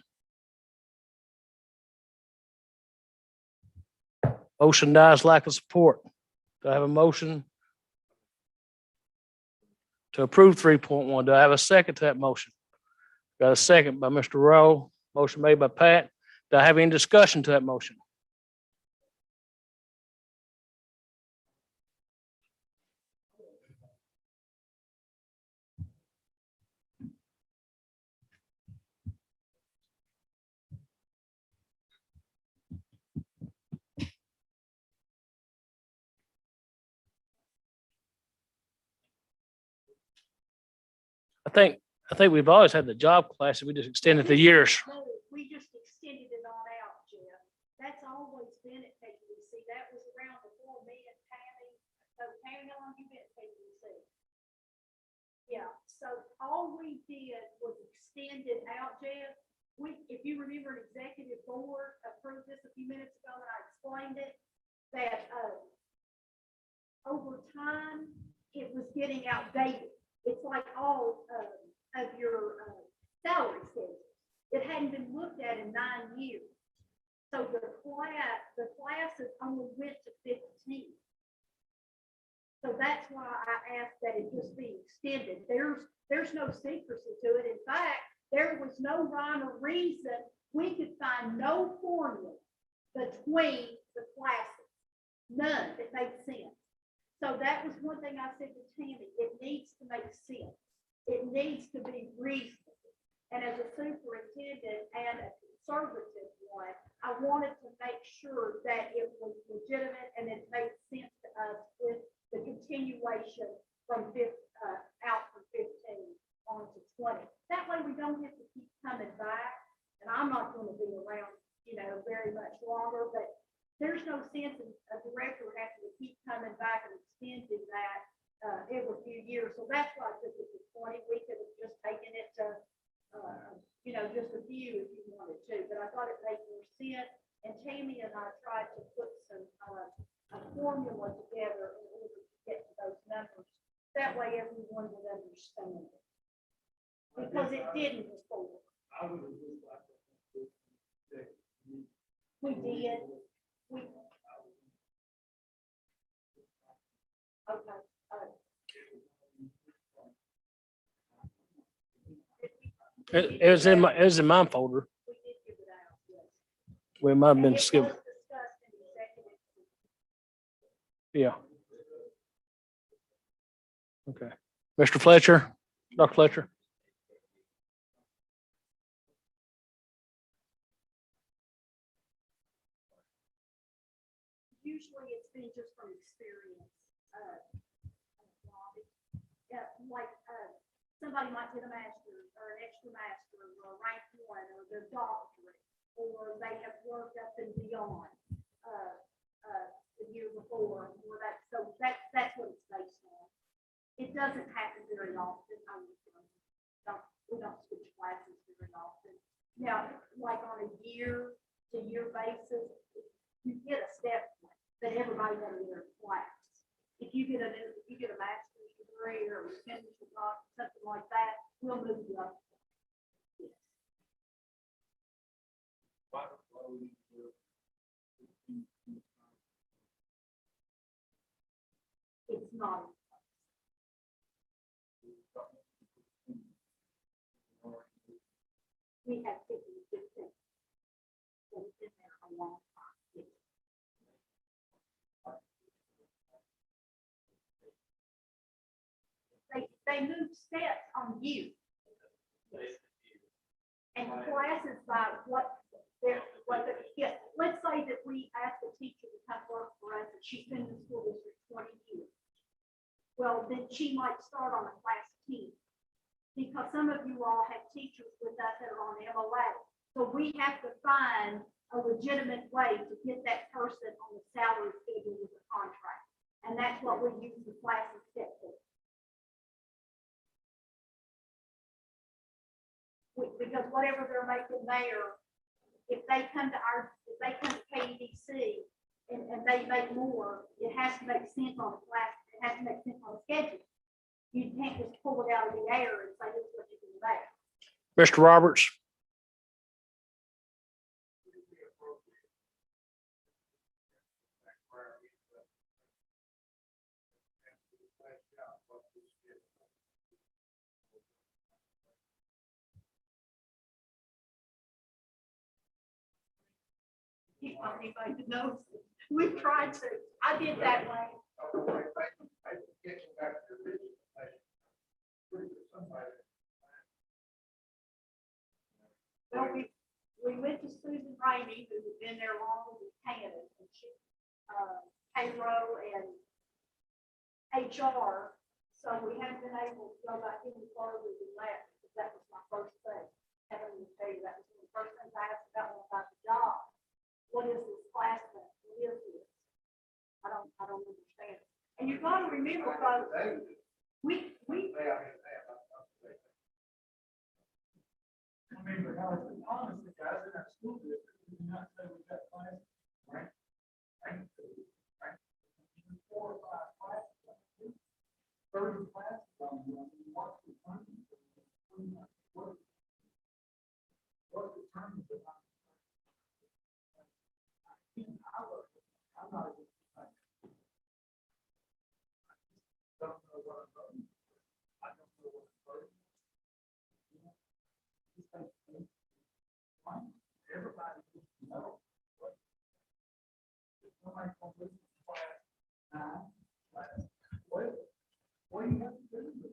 Motion dies lack of support. Do I have a motion to approve 3.1? Do I have a second to that motion? Got a second by Mr. Rowe. Motion made by Pat. Do I have any discussion to that motion? I think we've always had the job classes. We just extended the years. No, we just extended it on out, Jeff. That's always been at KPC. That was around before me and Tammy. So Tammy, how long you been at KPC? Yeah, so all we did was extend it out, Jeff. If you remember, an executive board approved this a few minutes ago and I explained it, that over time, it was getting outdated. It's like all of your salary schedules. It hadn't been looked at in 9 years. So the classes only went to 15. So that's why I asked that it just be extended. There's no secrecy to it. In fact, there was no rhyme or reason. We could find no formula between the classes. None that made sense. So that was one thing I said to Tammy, it needs to make sense. It needs to be reasonable. And as a superintendent and a conservative one, I wanted to make sure that it was legitimate and it made sense to us with the continuation from out from 15 on to 20. That way we don't have to keep coming back. And I'm not going to be around, very much longer, but there's no sense in a director having to keep coming back and extending that every few years. So that's why I took it to 20. We could have just taken it to, just a few if you wanted to, but I thought it made more sense. And Tammy and I tried to put some a formula together in order to get to those numbers. That way everyone would understand it. Because it didn't before. We did. Okay. It was in my folder. We did give it out, yes. We might have And been it was skipped. discussed in executive. Yeah. Okay. Mr. Fletcher, Dr. Fletcher. Usually it's been just from experience. Like somebody might get a master's or an extra master's or a rank 1 their doctorate, or they have worked up and beyond, the year before, or that's what it's based on. It doesn't happen very often. We don't switch classes very often. Now, like on a year-to-year basis, you get a step, but everybody got to get a class. If you get a master's degree or a chemistry doctor, something like that, we'll move you up. Yes. It's not. We have 50. So it's been there a long time. They move steps on you. And classes by yeah, let's say that we ask a teacher to come work for us and she's been in the school district 20 years. Well, then she might start on a class 10. Because some of you all have teachers with us that are on MOA. So we have to find a legitimate way to get that person on the salary schedule with a contract. And that's what we use the classes step for. Because whatever they're making there, if they come to KDC and they make more, it has to make sense on the class, it has to make sense on the schedule. You can't just pull it out of the air and say this is what you can make. Mr. Roberts. You want anybody to know? We've tried to. I did that way. Well, we went to Susan Rainey, who had been there longer than Candace, and she, payroll and HR. So we haven't been able to go back any further than that, because that was my first thing. I haven't even tell you, that was the first thing I asked about the job. What is this class? What is this? I don't understand. And you've got to remember, folks, we. I mean, but honestly, guys, in our school district, we do not say we've got classes, right? Right? 4 or 5 classes, 30 classes on one, what's the term? What's the term? I'm not a good don't know what I'm voting. I don't know what I'm voting. Everybody needs to know what. If somebody comes to class 9, what do you have to do?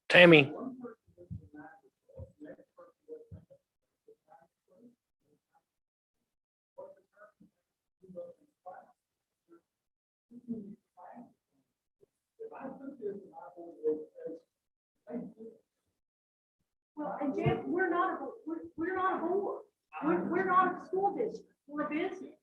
Tammy. One person goes to 9 to 12, the next person goes to 9 to 12. What's the term? Who goes in class? If I took this and I would say, Well, and Jeff, we're not a board. We're not a school district. We're a business.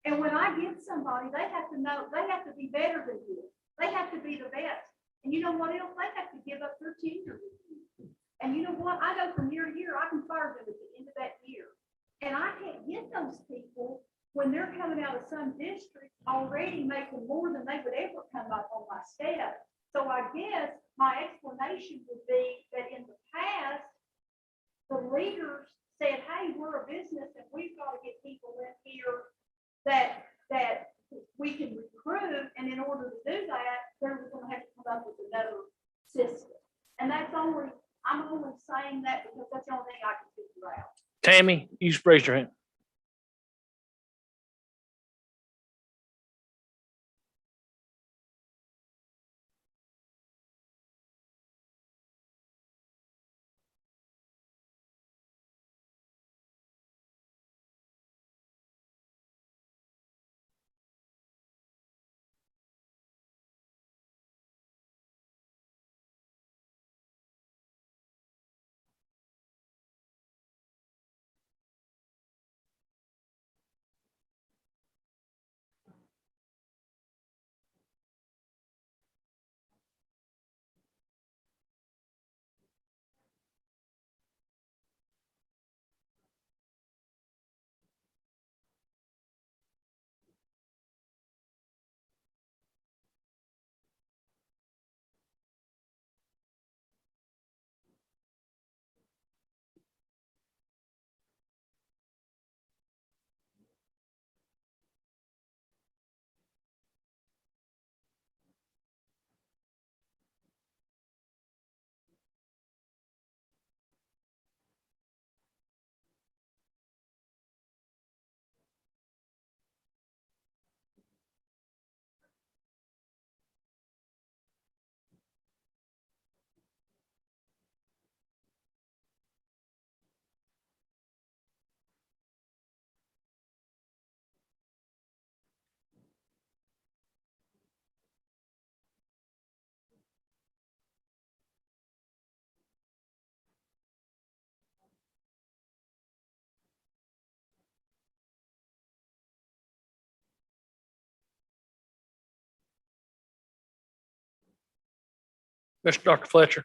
And when I get somebody, they have to know, they have to be better than you. They have to be the best. And you know what else? They have to give up their tenure with you. And you know what? I go from year to year, I can fire them at the end of that year. And I can't get those people when they're coming out of some district already making more than they would ever come up on my staff. So I guess my explanation would be that in the past, the leaders said, hey, we're a business and we've got to get people in here that we can recruit. And in order to do that, they're going to have to come up with another system. And I'm only saying that because that's the only thing I can figure out. Tammy, you raised your hand. Dr. Fletcher.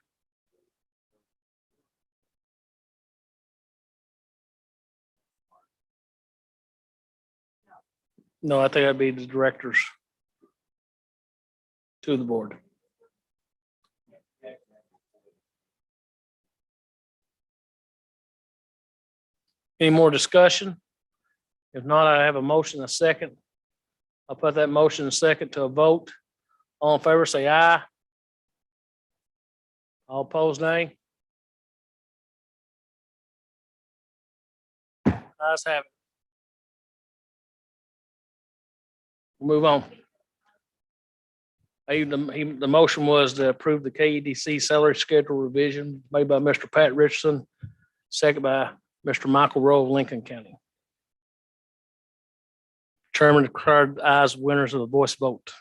No, I think that'd be the directors to the board. Any more discussion? If not, I have a motion, a second. I'll put that motion in second to a vote. All in favor, say aye. All opposed, nay. Ayes have it. We'll move on. The motion was to approve the KEDC salary schedule revision made by Mr. Pat Richardson, second by Mr. Michael Rowe of Lincoln County. Chairman declared ayes winners of the voice vote.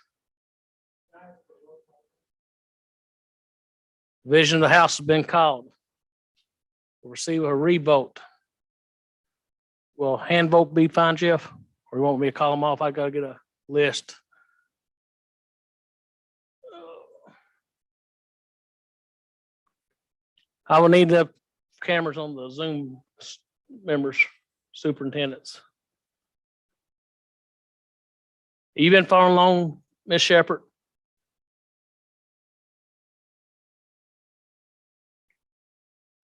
Division of the House has been called. We'll receive a revote. Will hand vote be fine, Jeff? Or you want me to call them off? I gotta get a list. I will need the cameras on the Zoom members, superintendents. You been following along, Ms. Shepherd?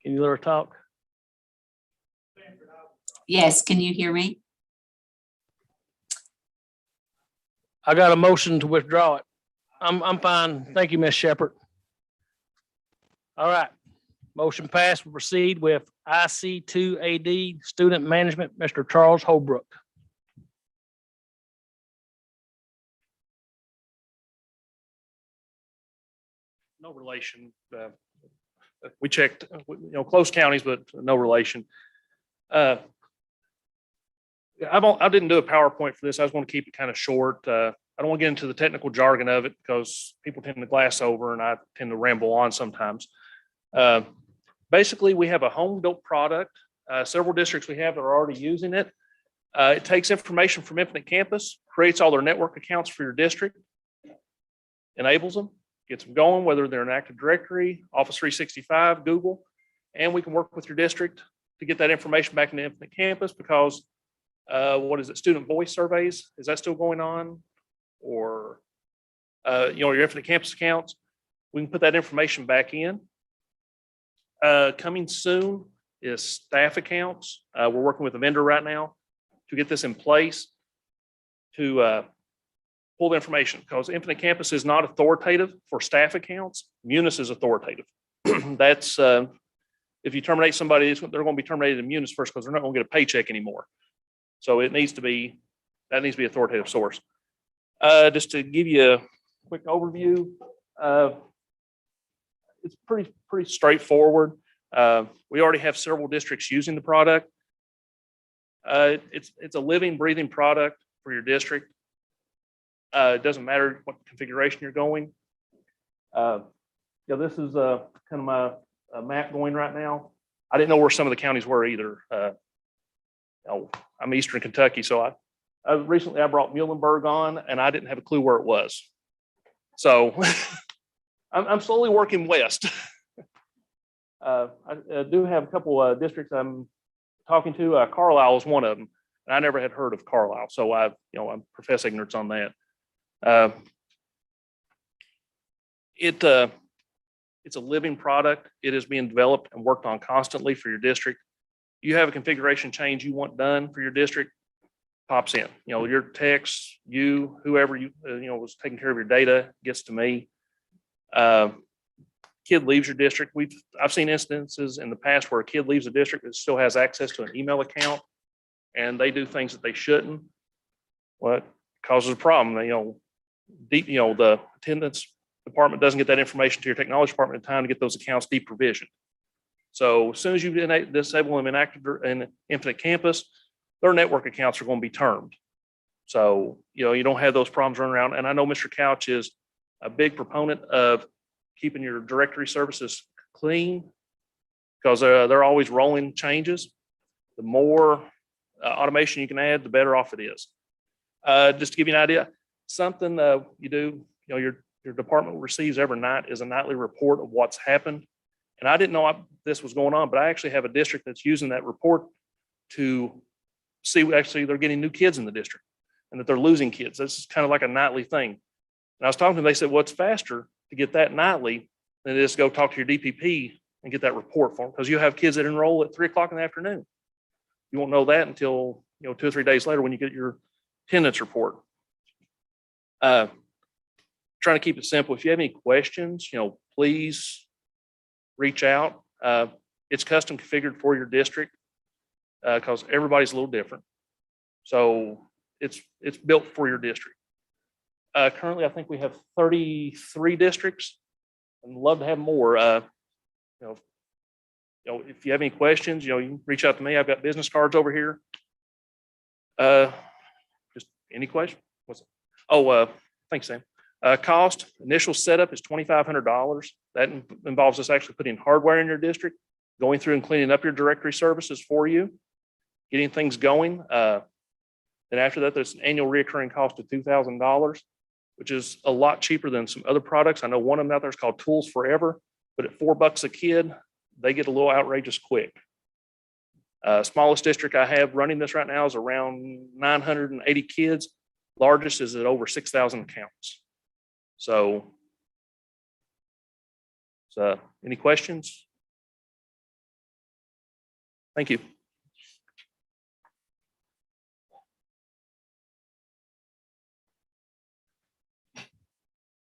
Can you let her talk? Yes, can you hear me? I got a motion to withdraw it. I'm fine. Thank you, Ms. Shepherd. All right. Motion passed. We'll proceed with IC2AD Student Management, Mr. Charles Holbrook. No relation. We checked, close counties, but no relation. I didn't do a PowerPoint for this. I just want to keep it kind of short. I don't want to get into the technical jargon of it because people tend to glass over and I tend to ramble on sometimes. Basically, we have a home-built product. Several districts we have that are already using it. It takes information from Infinite Campus, creates all their network accounts for your district, enables them, gets them going, whether they're in Active Directory, Office 365, Google, and we can work with your district to get that information back into Infinite Campus because student voice surveys, is that still going on? Or, your Infinite Campus accounts, we can put that information back in. Coming soon is staff accounts. We're working with a vendor right now to get this in place to pull the information because Infinite Campus is not authoritative for staff accounts. Munis is authoritative. That's if you terminate somebody, they're going to be terminated in Munis first because they're not going to get a paycheck anymore. So that needs to be authoritative source. Just to give you a quick overview, it's pretty straightforward. We already have several districts using the product. It's a living, breathing product for your district. It doesn't matter what configuration you're going. This is kind of my map going right now. I didn't know where some of the counties were either. I'm Eastern Kentucky, so I recently brought Muhlenberg on, and I didn't have a clue where it was. So I'm slowly working west. I do have a couple districts I'm talking to. Carlisle is one of them, and I never had heard of Carlisle, so I profess ignorance on that. It's a living product. It is being developed and worked on constantly for your district. You have a configuration change you want done for your district, pops in. Your techs, whoever was taking care of your data gets to me. Kid leaves your district. I've seen instances in the past where a kid leaves a district that still has access to an email account, and they do things that they shouldn't. What causes a problem? The attendance department doesn't get that information to your technology department in time to get those accounts deprovisioned. So as soon as you disable them in Infinite Campus, their network accounts are going to be termed. So, you don't have those problems running around. And I know Mr. Couch is a big proponent of keeping your directory services clean because they're always rolling changes. The more automation you can add, the better off it is. Just to give you an idea, something you do, your your department receives every night is a nightly report of what's happened. And I didn't know this was going on, but I actually have a district that's using that report to see, actually, they're getting new kids in the district and that they're losing kids. This is kind of like a nightly thing. And I was talking to them, they said, well, it's faster to get that nightly than it is to go talk to your DPP and get that report for them, because you have kids that enroll at 3 o'clock in the afternoon. You won't know that until, 2 or 3 days later when you get your attendance report. Trying to keep it simple. If you have any questions, please reach out. It's custom configured for your district because everybody's a little different. So it's built for your district. Currently, I think we have 33 districts. I'd love to have more. If you have any questions, you can reach out to me. I've got business cards over here. Just any question? What's it? Oh, thanks, Sam. Cost, initial setup is $2,500. That involves us actually putting hardware in your district, going through and cleaning up your directory services for you, getting things going. Then after that, there's an annual recurring cost of $2,000, which is a lot cheaper than some other products. I know one of them out there is called Tools Forever, but at $4 a kid, they get a little outrageous quick. Smallest district I have running this right now is around 980 kids. Largest is at over 6,000 accounts. So any questions? Thank you.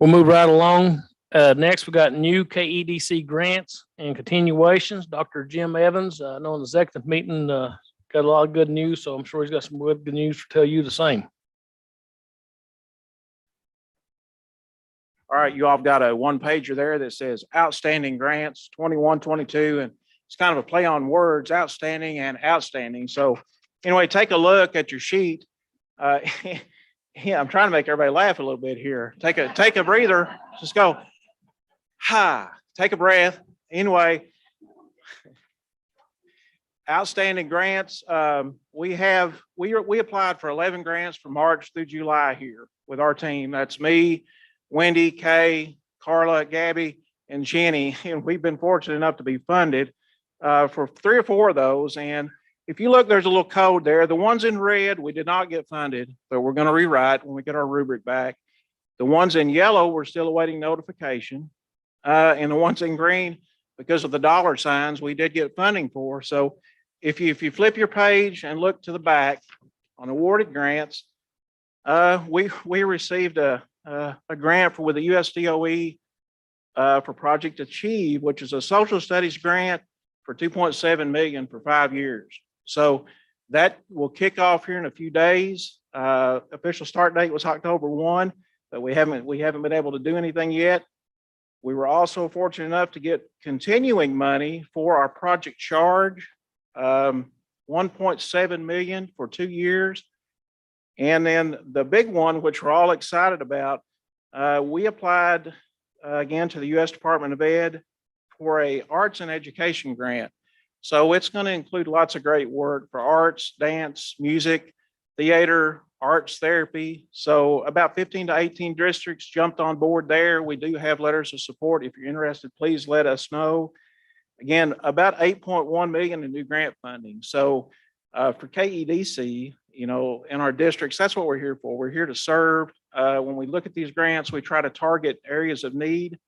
We'll move right along. Next, we got new KEDC grants and continuations. Dr. Jim Evans, I know in the executive meeting, got a lot of good news, so I'm sure he's got some good news to tell you the same. All right, you all have got a one pager there that says outstanding grants 21, 22, and it's kind of a play on words, outstanding and outstanding. So anyway, take a look at your sheet. Yeah, I'm trying to make everybody laugh a little bit here. Take a breather. Just go, take a breath. Anyway, outstanding grants. We applied for 11 grants from March through July here with our team. That's me, Wendy, Kay, Carla, Gabby, and Jenny. And we've been fortunate enough to be funded for 3 or 4 of those. And if you look, there's a little code there. The ones in red, we did not get funded, but we're going to rewrite when we get our rubric back. The ones in yellow, we're still awaiting notification. And the ones in green, because of the dollar signs, we did get funding for. So if you flip your page and look to the back on awarded grants, we received a grant with the USDOE for Project Achieve, which is a social studies grant for $2.7 million for 5 years. So that will kick off here in a few days. Official start date was October 1, but we haven't been able to do anything yet. We were also fortunate enough to get continuing money for our project charge, $1.7 million for 2 years. And then the big one, which we're all excited about, we applied again to the U.S. Department of Ed for a arts and education grant. So it's going to include lots of great work for arts, dance, music, theater, arts therapy. So about 15 to 18 districts jumped on board there. We do have letters of support. If you're interested, please let us know. Again, about 8.1 million in new grant funding. So for KEDC, in our districts, that's what we're here for. We're here to serve. When we look at these grants, we try to target areas of need.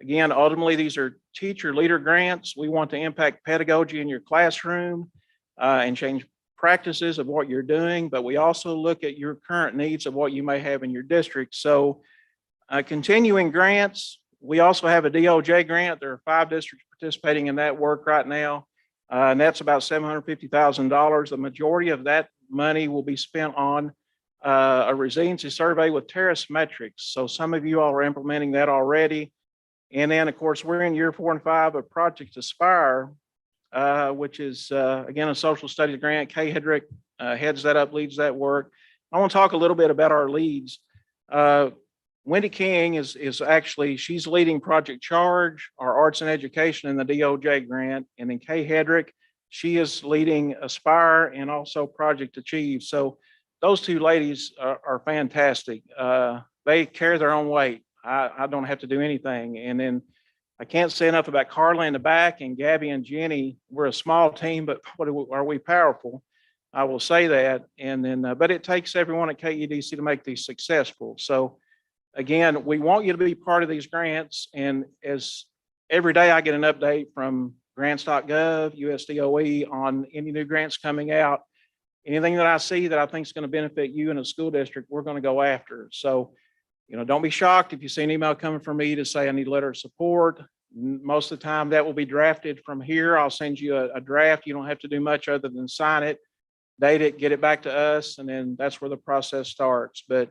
Again, ultimately, these are teacher leader grants. We want to impact pedagogy in your classroom and change practices of what you're doing, but we also look at your current needs of what you may have in your district. So continuing grants, we also have a DOJ grant. There are 5 districts participating in that work right now, and that's about $750,000. The majority of that money will be spent on a resiliency survey with Terrace metrics. So some of you all are implementing that already. And then, of course, we're in year 4 and 5 of Project Aspire, which is, again, a social studies grant. Kay Hedrick heads that up, leads that work. I want to talk a little bit about our leads. Wendy King is actually, she's leading Project Charge, our arts and education, and the DOJ grant. And then Kay Hedrick, she is leading Aspire and also Project Achieve. So those 2 ladies are fantastic. They carry their own weight. I don't have to do anything. And then I can't say enough about Carla in the back and Gabby and Jenny. We're a small team, but what are we powerful? I will say that. And then, but it takes everyone at KEDC to make these successful. So again, we want you to be part of these grants. And as every day I get an update from grants.gov, USDOE on any new grants coming out. Anything that I see that I think is going to benefit you in a school district, we're going to go after. So, don't be shocked if you see an email coming from me to say I need a letter of support. Most of the time that will be drafted from here. I'll send you a draft. You don't have to do much other than sign it, date it, get it back to us, and then that's where the process starts. But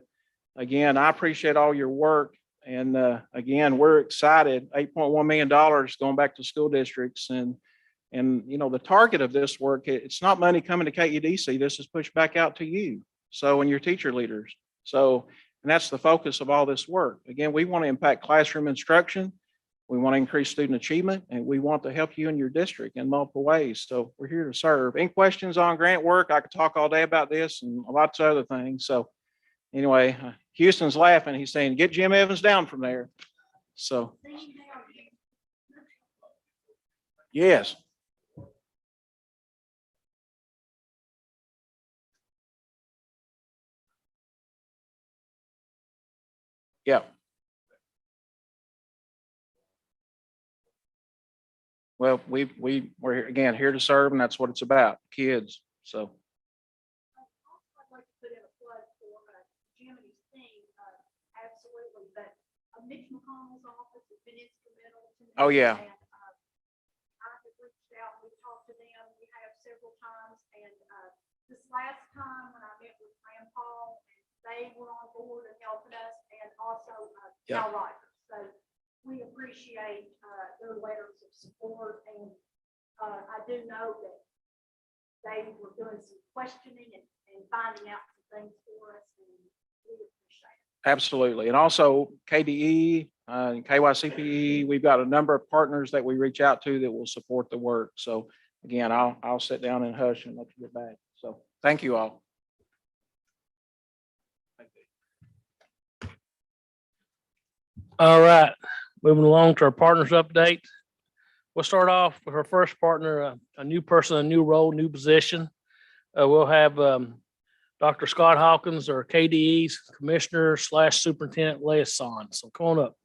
again, I appreciate all your work. And again, we're excited. $8.1 million going back to school districts. And the target of this work, it's not money coming to KEDC. This is pushed back out to you. So, and your teacher leaders. So, and that's the focus of all this work. Again, we want to impact classroom instruction. We want to increase student achievement, and we want to help you in your district in multiple ways. So we're here to serve. Any questions on grant work? I could talk all day about this and lots of other things. So anyway, Houston's laughing. He's saying, get Jim Evans down from there. So yes. Yeah. Well, we're again here to serve, and that's what it's about, kids. So. I'd like to put in a plug for Jim and his team, absolutely, but Mitch McConnell's office has been instrumental to me. Oh, yeah. And, I have reached out, we talked to them, we have several times, and this last time when I met with Grandpa, they were on board and helping us, and also Cal Rogers. So we appreciate their letters of support, and I do know that they were doing some questioning and finding out some things for us, and we appreciate it. Absolutely. And also KDE and KYCPE, we've got a number of partners that we reach out to that will support the work. So again, I'll sit down and hush and let you get back. So thank you all. All right, moving along to our partners update. We'll start off with our first partner, a new person, a new role, new position. We'll have Dr. Scott Hawkins, our KDE's Commissioner / Superintendent liaison. So come on up.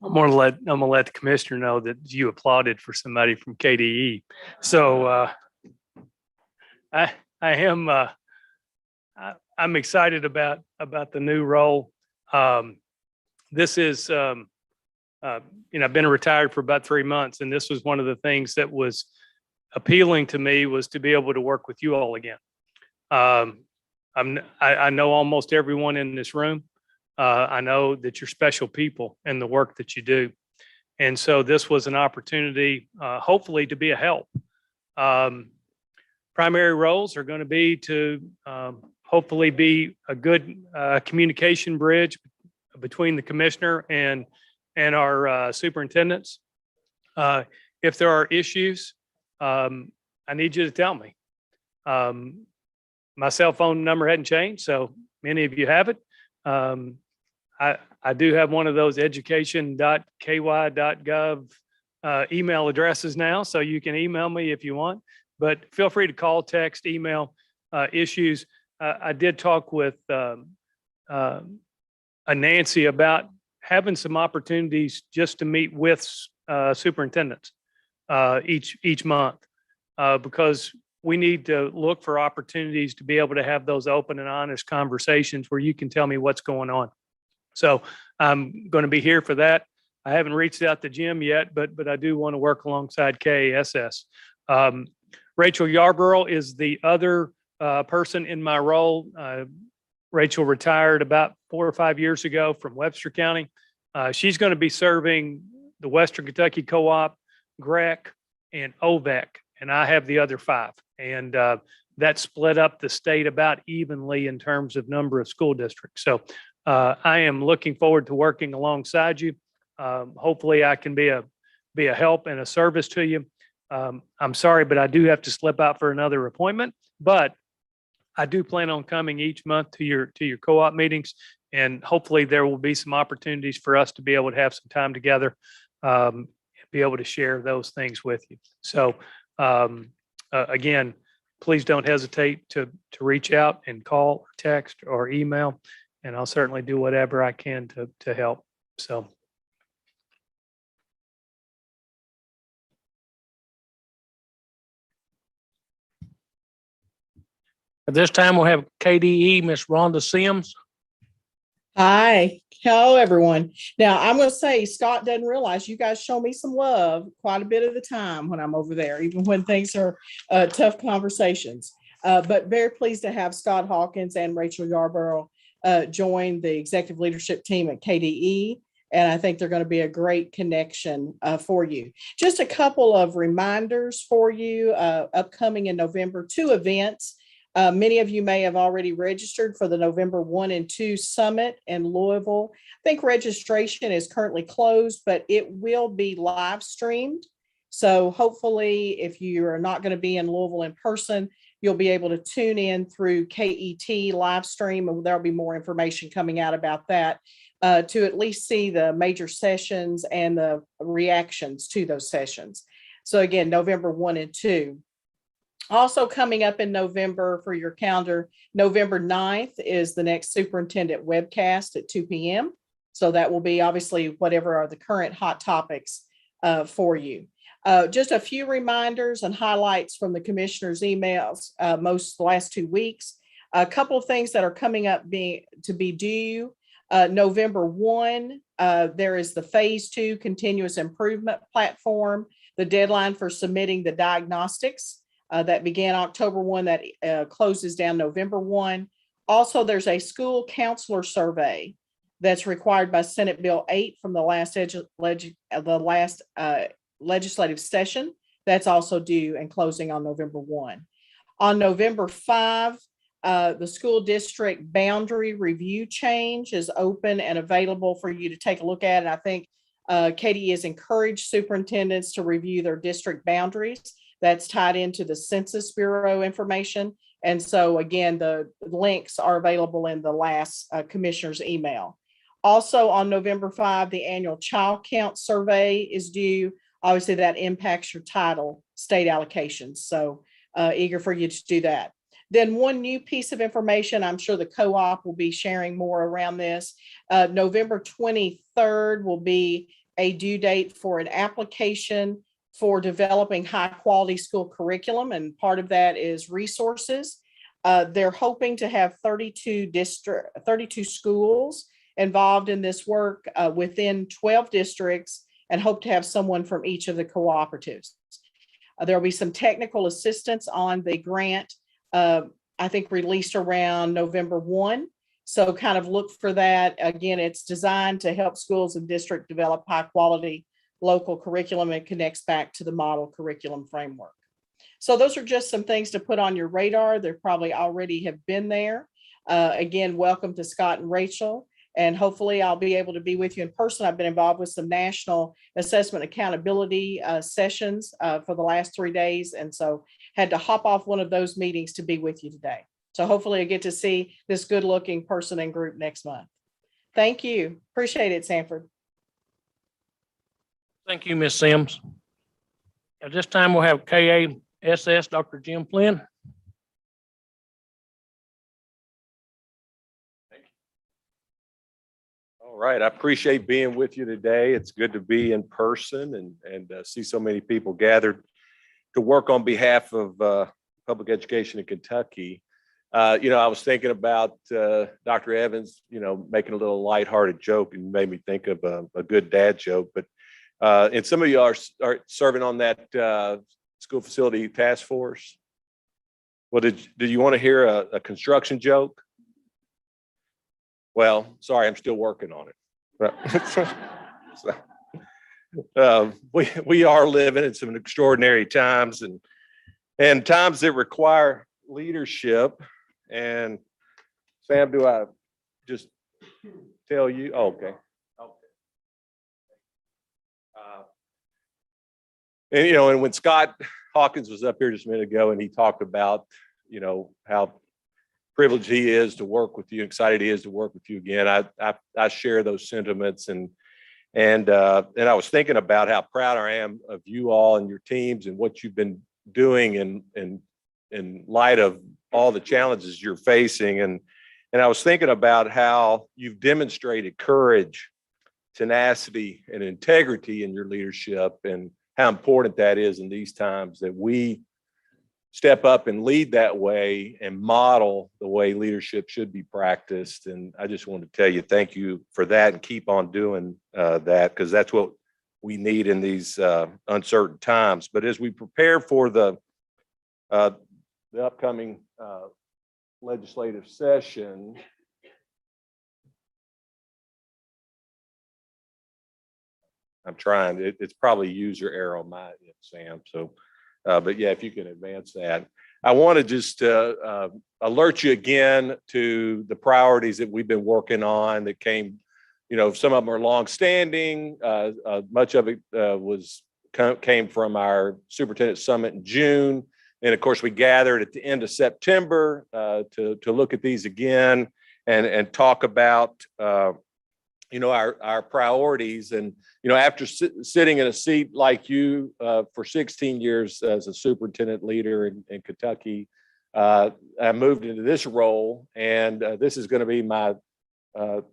I'm gonna let the commissioner know that you applauded for somebody from KDE. So I'm excited about the new role. This is I've been retired for about 3 months, and this was one of the things that was appealing to me, was to be able to work with you all again. I know almost everyone in this room. I know that you're special people in the work that you do. And so this was an opportunity, hopefully, to be a help. Primary roles are going to be to hopefully be a good communication bridge between the commissioner and our superintendents. If there are issues, I need you to tell me. My cell phone number hadn't changed, so many of you have it. I do have one of those education.ky.gov email addresses now, so you can email me if you want, but feel free to call, text, email issues. I did talk with Nancy about having some opportunities just to meet with superintendents each month, because we need to look for opportunities to be able to have those open and honest conversations where you can tell me what's going on. So I'm going to be here for that. I haven't reached out to Jim yet, but I do want to work alongside KASS. Rachel Yarborough is the other person in my role. Rachel retired about 4 or 5 years ago from Webster County. She's going to be serving the Western Kentucky Co-op, GREC, and OVEC, and I have the other 5. And that split up the state about evenly in terms of number of school districts. So I am looking forward to working alongside you. Hopefully I can be a help and a service to you. I'm sorry, but I do have to slip out for another appointment, but I do plan on coming each month to your co-op meetings, and hopefully there will be some opportunities for us to be able to have some time together, be able to share those things with you. So again, please don't hesitate to reach out and call, or text, or email, and I'll certainly do whatever I can to help. So. At this time, we'll have KDE, Miss Rhonda Sims. Hi, hello everyone. Now I'm going to say Scott doesn't realize you guys show me some love quite a bit of the time when I'm over there, even when things are tough conversations. But very pleased to have Scott Hawkins and Rachel Yarborough join the executive leadership team at KDE. And I think they're going to be a great connection for you. Just a couple of reminders for you upcoming in November, 2 events. Many of you may have already registered for the November 1 and 2 summit in Louisville. I think registration is currently closed, but it will be live streamed. So hopefully if you are not going to be in Louisville in person, you'll be able to tune in through KET live stream, and there'll be more information coming out about that to at least see the major sessions and the reactions to those sessions. So again, November 1 and 2. Also coming up in November for your calendar, November 9th is the next superintendent webcast at 2 p.m. So that will be obviously whatever are the current hot topics for you. Just a few reminders and highlights from the commissioner's emails the last 2 weeks. A couple of things that are coming up to be due. November 1, there is the phase 2 continuous improvement platform, the deadline for submitting the diagnostics. That began October 1, that closes down November 1. Also, there's a school counselor survey that's required by Senate Bill 8 from the last legislative session. That's also due and closing on November 1. On November 5, the school district boundary review change is open and available for you to take a look at. And I think Katie has encouraged superintendents to review their district boundaries. That's tied into the Census Bureau information. And so again, the links are available in the last commissioner's email. Also on November 5, the annual child count survey is due. Obviously that impacts your title state allocations. So eager for you to do that. Then one new piece of information, I'm sure the co-op will be sharing more around this. November 23rd will be a due date for an application for developing high quality school curriculum. And part of that is resources. They're hoping to have 32 schools involved in this work within 12 districts, and hope to have someone from each of the cooperatives. There'll be some technical assistance on the grant, I think released around November 1. So kind of look for that. Again, it's designed to help schools and districts develop high quality local curriculum and connects back to the model curriculum framework. So those are just some things to put on your radar. They probably already have been there. Again, welcome to Scott and Rachel, and hopefully I'll be able to be with you in person. I've been involved with some national assessment accountability sessions for the last 3 days, and so had to hop off one of those meetings to be with you today. So hopefully I get to see this good looking person and group next month. Thank you. Appreciate it, Sanford. Thank you, Ms. Sims. At this time, we'll have KASS, Dr. Jim Flynn. All right, I appreciate being with you today. It's good to be in person and see so many people gathered to work on behalf of public education in Kentucky. I was thinking about Dr. Evans, making a little lighthearted joke, and made me think of a good dad joke. But and some of you are serving on that school facility task force. Well, did you want to hear a construction joke? Well, sorry, I'm still working on it. We are living in some extraordinary times and times that require leadership. And Sam, do I just tell you? Oh, okay. And, you know, and when Scott Hawkins was up here just a minute ago and he talked about, you know, how privileged he is to work with you, excited he is to work with you again. I share those sentiments, and I was thinking about how proud I am of you all and your teams and what you've been doing in light of all the challenges you're facing. And I was thinking about how you've demonstrated courage, tenacity, and integrity in your leadership, and how important that is in these times, that we step up and lead that way and model the way leadership should be practiced. And I just want to tell you, thank you for that, and keep on doing that, because that's what we need in these uncertain times. But as we prepare for the upcoming legislative session, I'm trying, it's probably use your arrow, my Sam. So, but yeah, if you can advance that. I want to just alert you again to the priorities that we've been working on that came, you know, some of them are longstanding. Much of it came from our superintendent summit in June. And of course, we gathered at the end of September to look at these again and talk about, you know, our priorities. And, you know, after sitting in a seat like you for 16 years as a superintendent leader in Kentucky, I moved into this role. And this is going to be my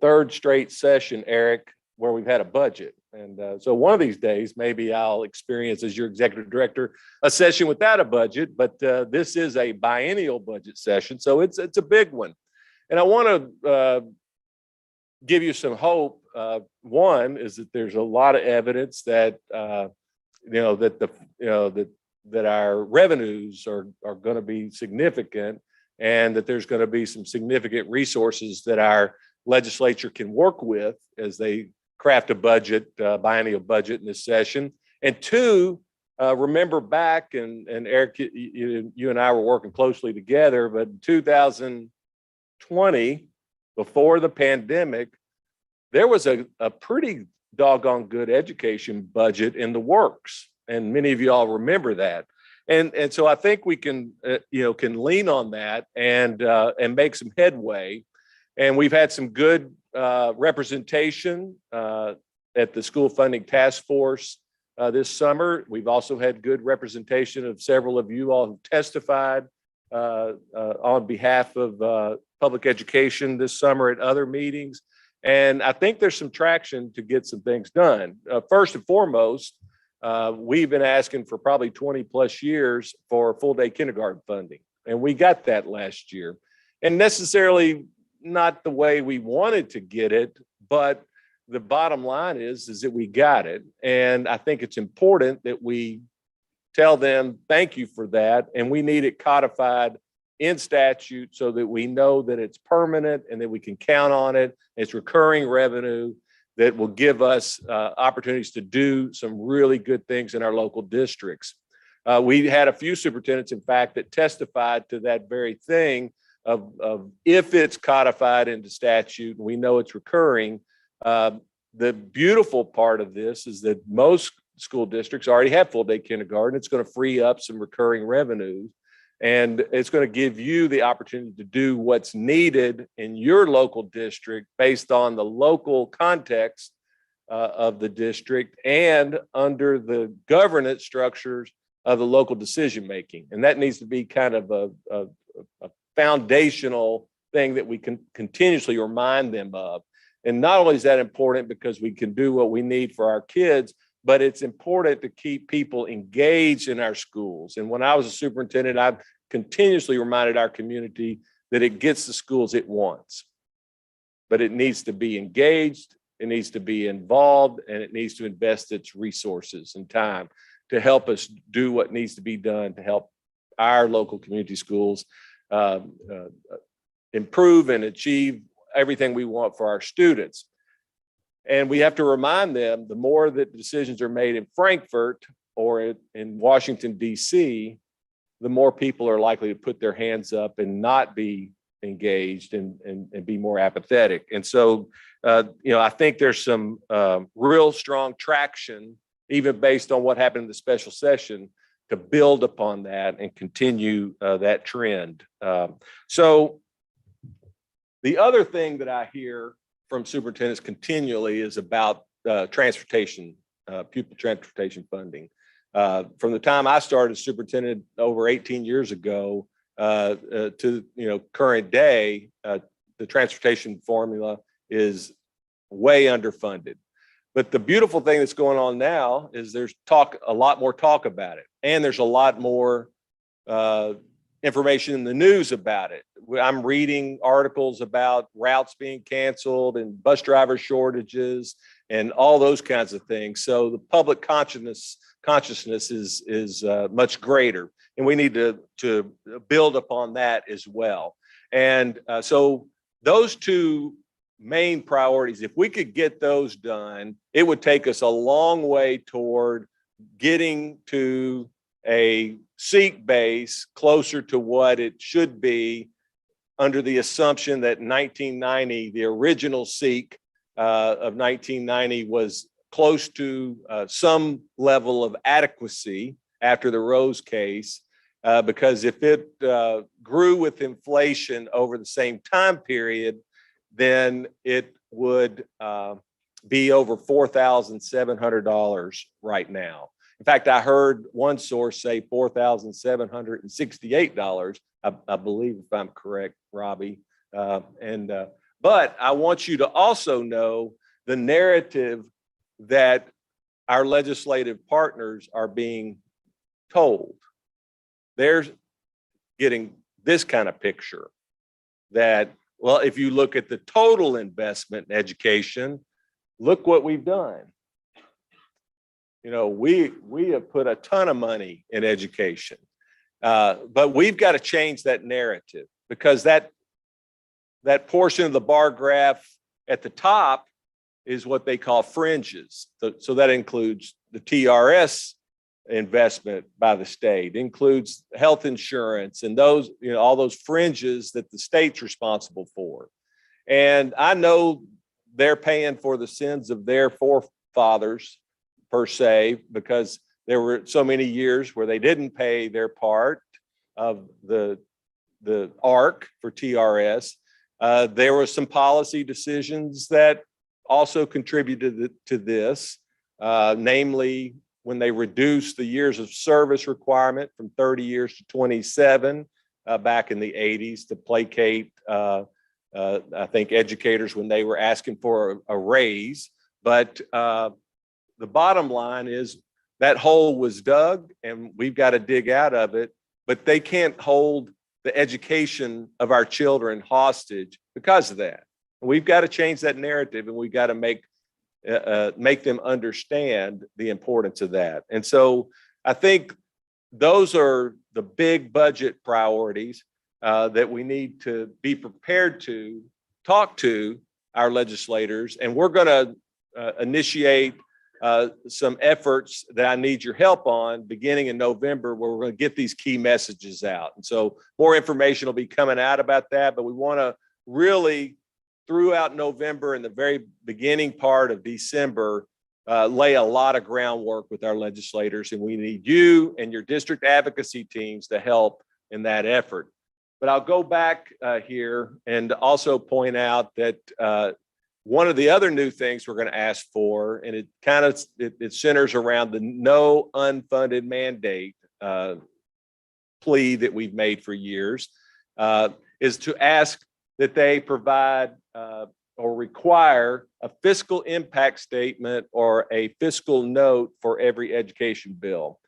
third straight session, Eric, where we've had a budget. And so one of these days, maybe I'll experience, as your executive director, a session without a budget. But this is a biennial budget session, so it's a big one. And I want to give you some hope. One is that there's a lot of evidence that that our revenues are going to be significant, and that there's going to be some significant resources that our legislature can work with as they craft a budget, biennial budget in this session. And two, remember back, and Eric, you and I were working closely together, but in 2020, before the pandemic, there was a pretty doggone good education budget in the works. And many of you all remember that. And so I think we can lean on that and make some headway. And we've had some good representation at the school funding task force this summer. We've also had good representation of several of you all who testified on behalf of public education this summer at other meetings. And I think there's some traction to get some things done. First and foremost, we've been asking for probably 20 plus years for full day kindergarten funding. And we got that last year. And necessarily not the way we wanted to get it, but the bottom line is that we got it. And I think it's important that we tell them thank you for that. And we need it codified in statute so that we know that it's permanent and that we can count on it. It's recurring revenue that will give us opportunities to do some really good things in our local districts. We had a few superintendents, in fact, that testified to that very thing of if it's codified into statute, and we know it's recurring. The beautiful part of this is that most school districts already have full day kindergarten. It's going to free up some recurring revenues, and it's going to give you the opportunity to do what's needed in your local district based on the local context of the district and under the governance structures of the local decision making. And that needs to be kind of a foundational thing that we can continuously remind them of. And not only is that important because we can do what we need for our kids, but it's important to keep people engaged in our schools. And when I was a superintendent, I've continuously reminded our community that it gets the schools it wants, but it needs to be engaged, it needs to be involved, and it needs to invest its resources and time to help us do what needs to be done to help our local community schools improve and achieve everything we want for our students. And we have to remind them, the more that decisions are made in Frankfurt or in Washington, D.C., the more people are likely to put their hands up and not be engaged and be more apathetic. And so, I think there's some real strong traction, even based on what happened in the special session, to build upon that and continue that trend. So the other thing that I hear from superintendents continually is about transportation, pupil transportation funding. From the time I started as superintendent over 18 years ago to current day, the transportation formula is way underfunded. But the beautiful thing that's going on now is there's a lot more talk about it, and there's a lot more information in the news about it. I'm reading articles about routes being canceled and bus driver shortages and all those kinds of things. So the public consciousness is much greater, and we need to build upon that as well. And so those two main priorities, if we could get those done, it would take us a long way toward getting to a seek base closer to what it should be, under the assumption that 1990, the original seek of 1990 was close to some level of adequacy after the Rose case, because if it grew with inflation over the same time period, then it would be over $4,700 right now. In fact, I heard one source say $4,768. I believe, if I'm correct, Robbie. But I want you to also know the narrative that our legislative partners are being told. They're getting this kind of picture that, well, if you look at the total investment in education, look what we've done. We have put a ton of money in education, but we've got to change that narrative, because that portion of the bar graph at the top is what they call fringes. So that includes the TRS investment by the state, includes health insurance and those, all those fringes that the state's responsible for. And I know they're paying for the sins of their forefathers, per se, because there were so many years where they didn't pay their part of the ARC for TRS. There were some policy decisions that also contributed to this, namely when they reduced the years of service requirement from 30 years to 27 back in the 80s to placate, I think, educators when they were asking for a raise. But the bottom line is that hole was dug, and we've got to dig out of it, but they can't hold the education of our children hostage because of that. We've got to change that narrative, and we've got to make them understand the importance of that. And so I think those are the big budget priorities that we need to be prepared to talk to our legislators. And we're going to initiate some efforts that I need your help on beginning in November, where we're going to get these key messages out. And so more information will be coming out about that, but we want to really, throughout November and the very beginning part of December, lay a lot of groundwork with our legislators, and we need you and your district advocacy teams to help in that effort. But I'll go back here and also point out that one of the other new things we're going to ask for, and it centers around the no unfunded mandate plea that we've made for years, is to ask that they provide or require a fiscal impact statement or a fiscal note for every education bill.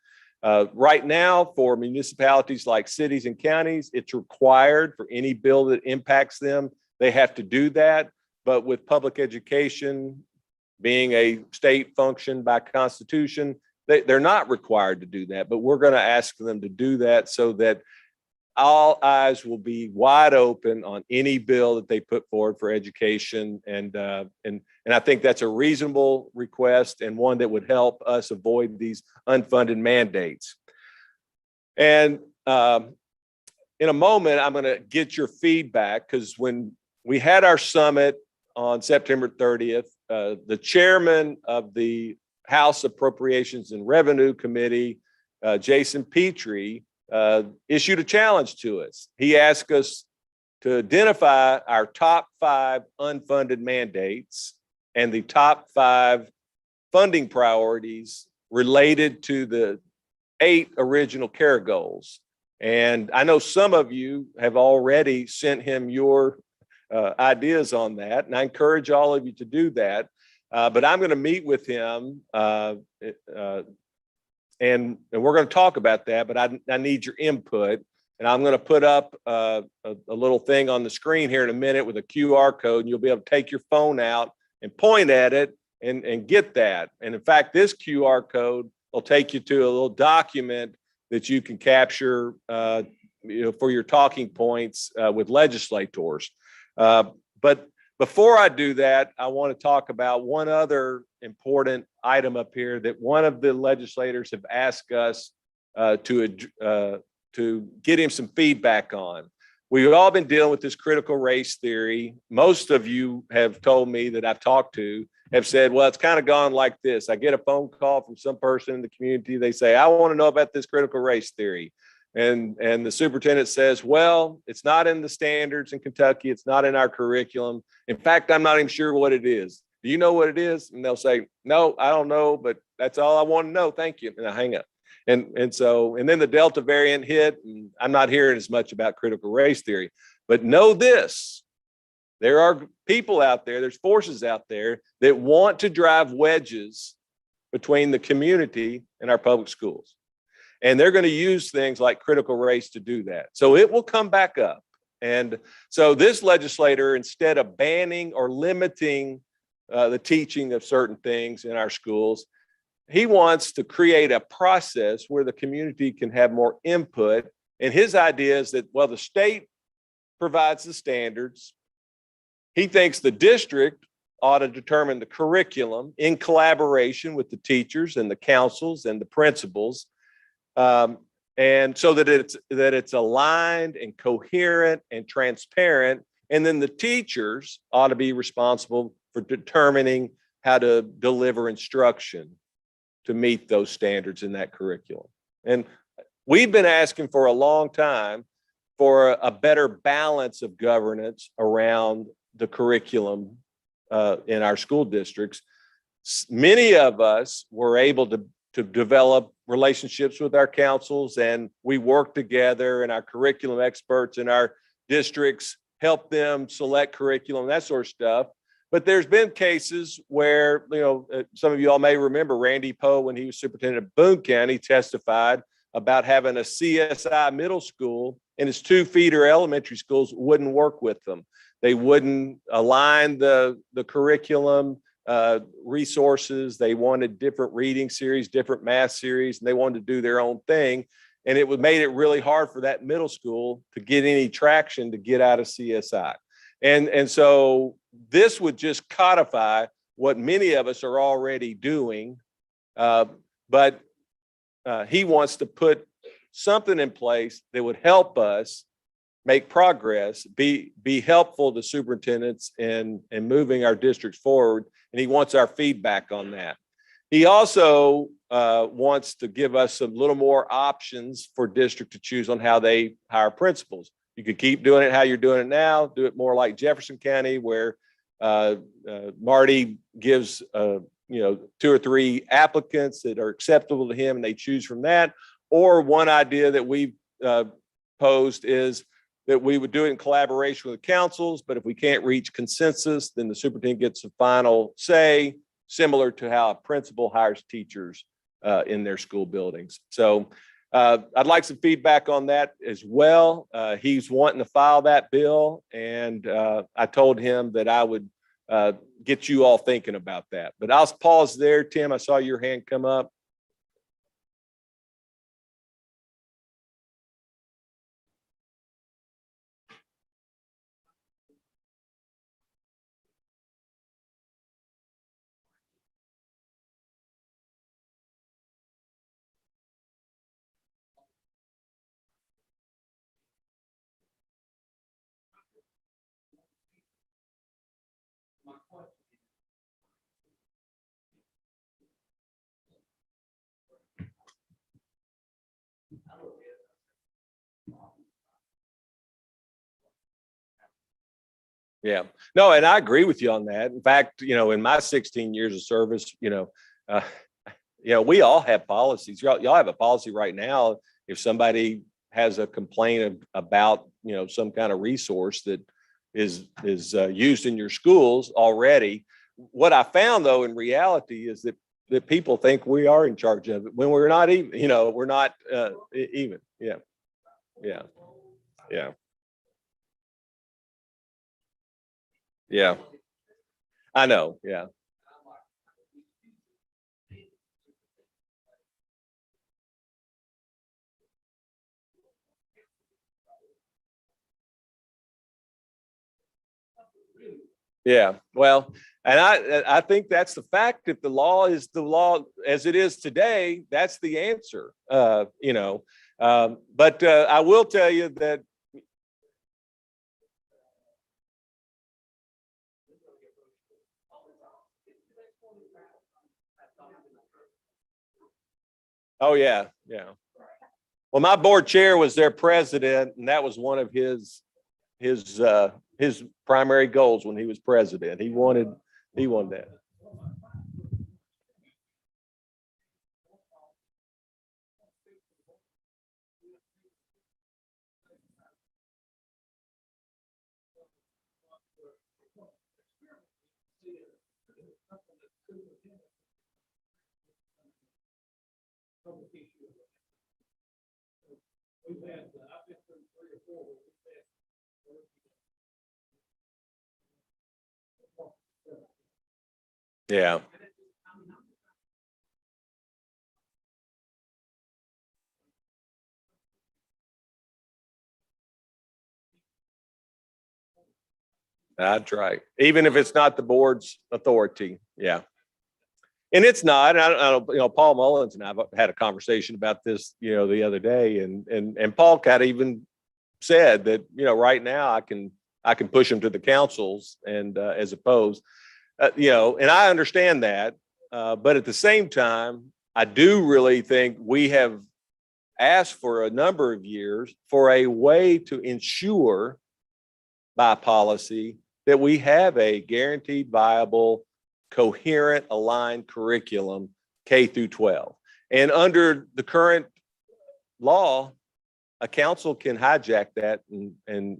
Right now, for municipalities like cities and counties, it's required for any bill that impacts them. They have to do that. But with public education being a state function by constitution, they're not required to do that. But we're going to ask them to do that so that all eyes will be wide open on any bill that they put forward for education. And I think that's a reasonable request, and one that would help us avoid these unfunded mandates. And in a moment, I'm going to get your feedback because when we had our summit on September 30th, the chairman of the House Appropriations and Revenue Committee, Jason Petrie, issued a challenge to us. He asked us to identify our top 5 unfunded mandates and the top 5 funding priorities related to the 8 original CARE goals. And I know some of you have already sent him your ideas on that, and I encourage all of you to do that. But I'm going to meet with him and we're going to talk about that, but I need your input. And I'm going to put up a little thing on the screen here in a minute with a QR code, and you'll be able to take your phone out and point at it and get that. And in fact, this QR code will take you to a little document that you can capture for your talking points with legislators. But before I do that, I want to talk about one other important item up here that one of the legislators have asked us to get him some feedback on. We've all been dealing with this critical race theory. Most of you have told me that I've talked to have said, well, it's kind of gone like this. I get a phone call from some person in the community. They say, I want to know about this critical race theory. And the superintendent says, well, it's not in the standards in Kentucky. It's not in our curriculum. In fact, I'm not even sure what it is. Do you know what it is? And they'll say, no, I don't know, but that's all I want to know. Thank you. And I hang up. And then the Delta variant hit, and I'm not hearing as much about critical race theory, but know this, there are people out there, there's forces out there that want to drive wedges between the community and our public schools. And they're going to use things like critical race to do that. So it will come back up. And so this legislator, instead of banning or limiting the teaching of certain things in our schools, he wants to create a process where the community can have more input. And his idea is that, well, the state provides the standards. He thinks the district ought to determine the curriculum in collaboration with the teachers and the councils and the principals. And so that it's aligned and coherent and transparent. And then the teachers ought to be responsible for determining how to deliver instruction to meet those standards in that curriculum. And we've been asking for a long time for a better balance of governance around the curriculum in our school districts. Many of us were able to develop relationships with our councils, and we work together, and our curriculum experts in our districts help them select curriculum, that sort of stuff. But there's been cases where, some of you all may remember Randy Poe, when he was superintendent of Boone County, testified about having a CSI middle school and his 2 feeder elementary schools wouldn't work with them. They wouldn't align the curriculum resources. They wanted different reading series, different math series, and they wanted to do their own thing. And it made it really hard for that middle school to get any traction to get out of CSI. And so this would just codify what many of us are already doing. But he wants to put something in place that would help us make progress, be helpful to superintendents in moving our districts forward. And he wants our feedback on that. He also wants to give us a little more options for district to choose on how they hire principals. You could keep doing it how you're doing it now, do it more like Jefferson County, where Marty gives 2 or 3 applicants that are acceptable to him and they choose from that. Or one idea that we've posed is that we would do it in collaboration with the councils, but if we can't reach consensus, then the superintendent gets the final say, similar to how a principal hires teachers in their school buildings. So I'd like some feedback on that as well. He's wanting to file that bill, and I told him that I would get you all thinking about that. But I'll pause there. Tim, I saw your hand come up. Yeah, no, and I agree with you on that. In fact, in my 16 years of service, we all have policies. Y'all have a policy right now. If somebody has a complaint about, some kind of resource that is used in your schools already. What I found though, in reality, is that people think we are in charge of it when we're not even, we're not even. Yeah. Yeah. Yeah. Yeah. I know. Yeah. Yeah. Well, and I think that's the fact. If the law is the law as it is today, that's the answer. But I will tell you that. Oh yeah, yeah. Well, my board chair was their president, and that was one of his primary goals when he was president. He wanted that. Yeah. That's right. Even if it's not the board's authority. Yeah. And it's not. I don't, Paul Mullins and I've had a conversation about this, the other day, and Paul kind of even said that, right now I can push them to the councils and as opposed, and I understand that. But at the same time, I do really think we have asked for a number of years for a way to ensure by policy that we have a guaranteed viable, coherent, aligned curriculum K through 12. And under the current law, a council can hijack that and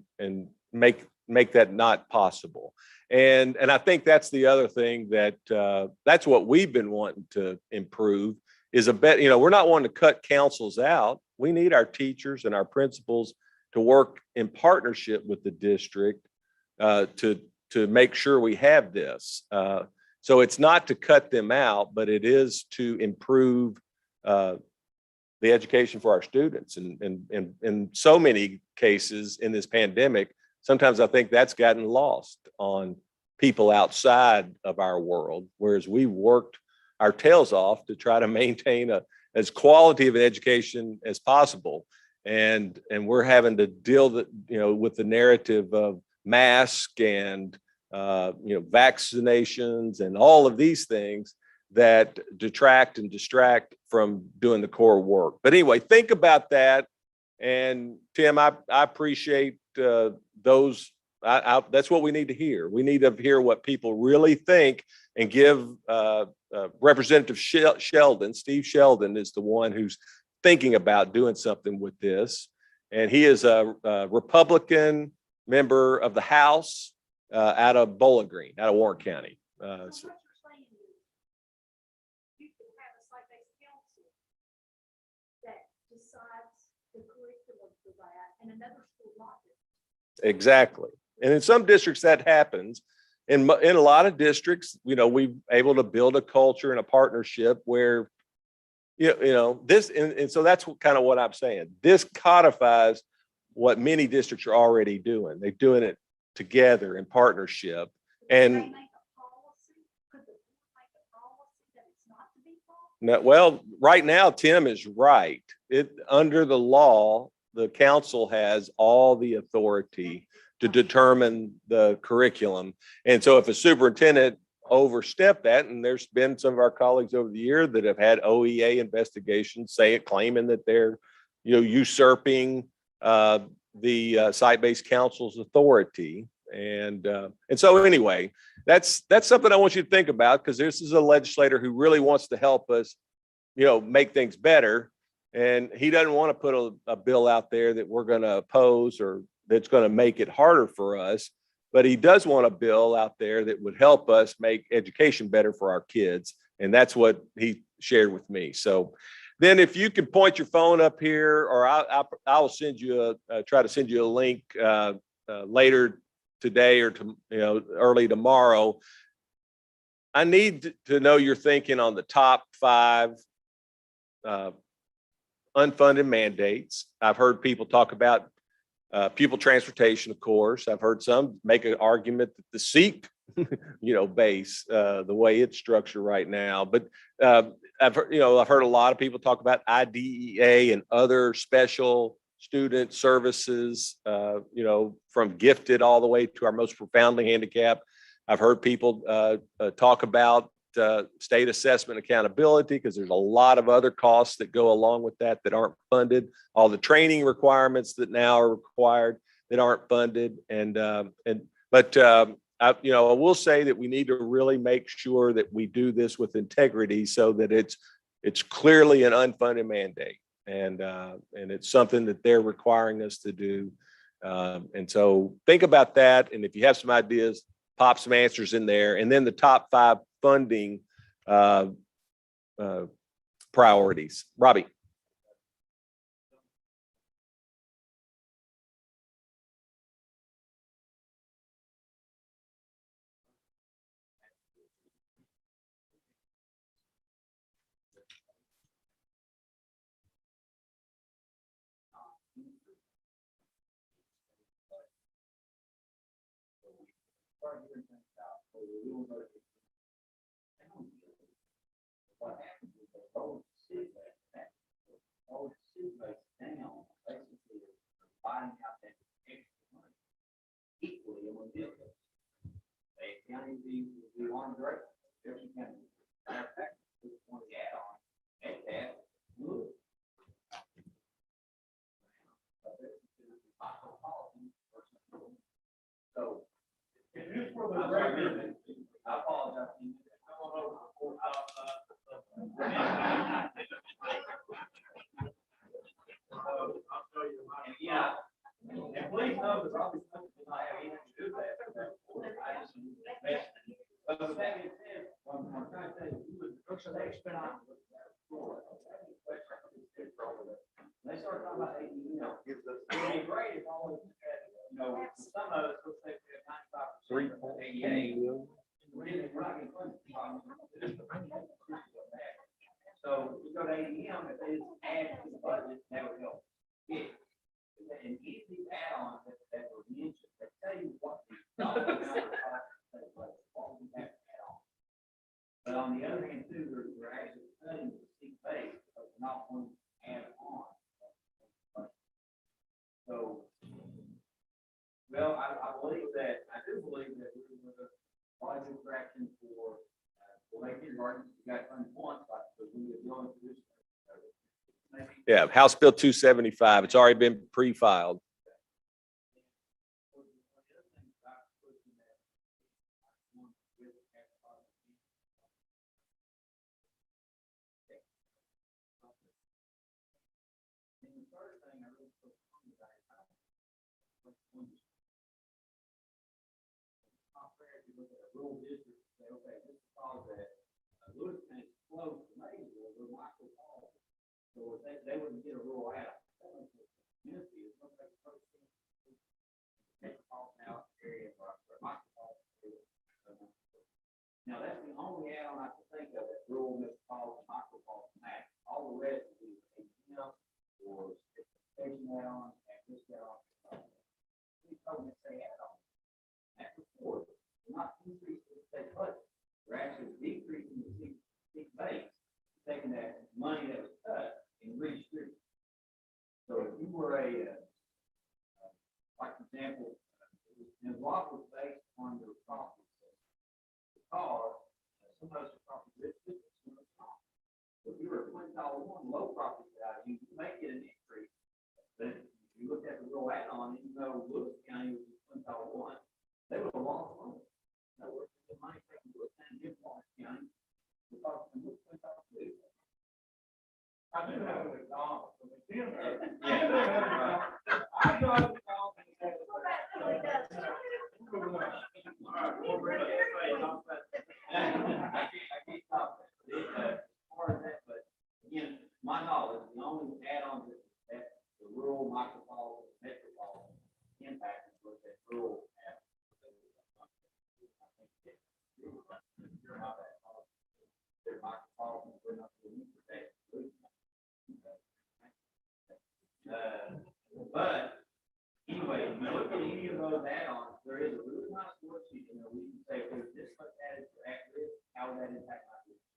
make that not possible. And I think that's the other thing that's what we've been wanting to improve is we're not wanting to cut councils out. We need our teachers and our principals to work in partnership with the district to make sure we have this. So it's not to cut them out, but it is to improve the education for our students. And in so many cases in this pandemic, sometimes I think that's gotten lost on people outside of our world, whereas we worked our tails off to try to maintain as quality of an education as possible. And we're having to deal with the narrative of mask and vaccinations and all of these things that detract and distract from doing the core work. But anyway, think about that. And Tim, I appreciate those. That's what we need to hear. We need to hear what people really think and give Representative Sheldon, Steve Sheldon is the one who's thinking about doing something with this. And he is a Republican member of the House out of Bowling Green, out of Warren County. Exactly. And in some districts that happens. In a lot of districts, we've able to build a culture and a partnership where, this, and so that's kind of what I'm saying. This codifies what many districts are already doing. They're doing it together in partnership. And no, well, right now, Tim is right. Under the law, the council has all the authority to determine the curriculum. And so if a superintendent overstepped that, and there's been some of our colleagues over the year that have had OEA investigations claiming that they're usurping the site-based council's authority. And so anyway, that's something I want you to think about, because this is a legislator who really wants to help us, make things better. And he doesn't want to put a bill out there that we're going to oppose or that's going to make it harder for us. But he does want a bill out there that would help us make education better for our kids. And that's what he shared with me. So then if you can point your phone up here, or I'll send you try to send you a link later today or early tomorrow. I need to know your thinking on the top 5 unfunded mandates. I've heard people talk about pupil transportation, of course. I've heard some make an argument that the SEEK, base, the way it's structured right now. But I've heard a lot of people talk about IDEA and other special student services, from gifted all the way to our most profoundly handicapped. I've heard people talk about state assessment accountability, because there's a lot of other costs that go along with that aren't funded. All the training requirements that now are required that aren't funded. But I will say that we need to really make sure that we do this with integrity, so that it's clearly an unfunded mandate, and it's something that they're requiring us to do. And so think about that. And if you have some ideas, pop some answers in there. And then the top 5 funding priorities. Robbie. So we go to ADM, if they just add to the budget, that would help. Yeah. And each of these add-ons that were mentioned, they tell you what the dollar amount of what we have to add on. But on the other hand, too, we're actually cutting the seat base, but we're not going to add on. So, well, I believe that, I do believe that we're going to budget correction for like your garden, you got fund once, but we are going to this. Yeah, House Bill 275. It's already been pre-filed. So they wouldn't get a rule out. Now that's the only add-on I can think of that rural metropolitan micropolitan max. All the rest is ADM or station add-on and this add-on. We told them to say add-on. That's before we're not increasing the state budget. We're actually decreasing the state base, taking that money that was cut and redistributing. So if you were like for example, the block was based on your property system. Because some of those are property districts, some of those not. So if you were at $1 low property value, you may get an increase. But if you look at the real add-on, you know Lewis County was $1. I do have a dog. Again, my knowledge, the only add-on that the rural micropolitan metropolitan impact was that rural. But anyway, if you look at any of those add-ons, there is a really nice worksheet, we can say, if this much added for at-risk, how would that impact my business?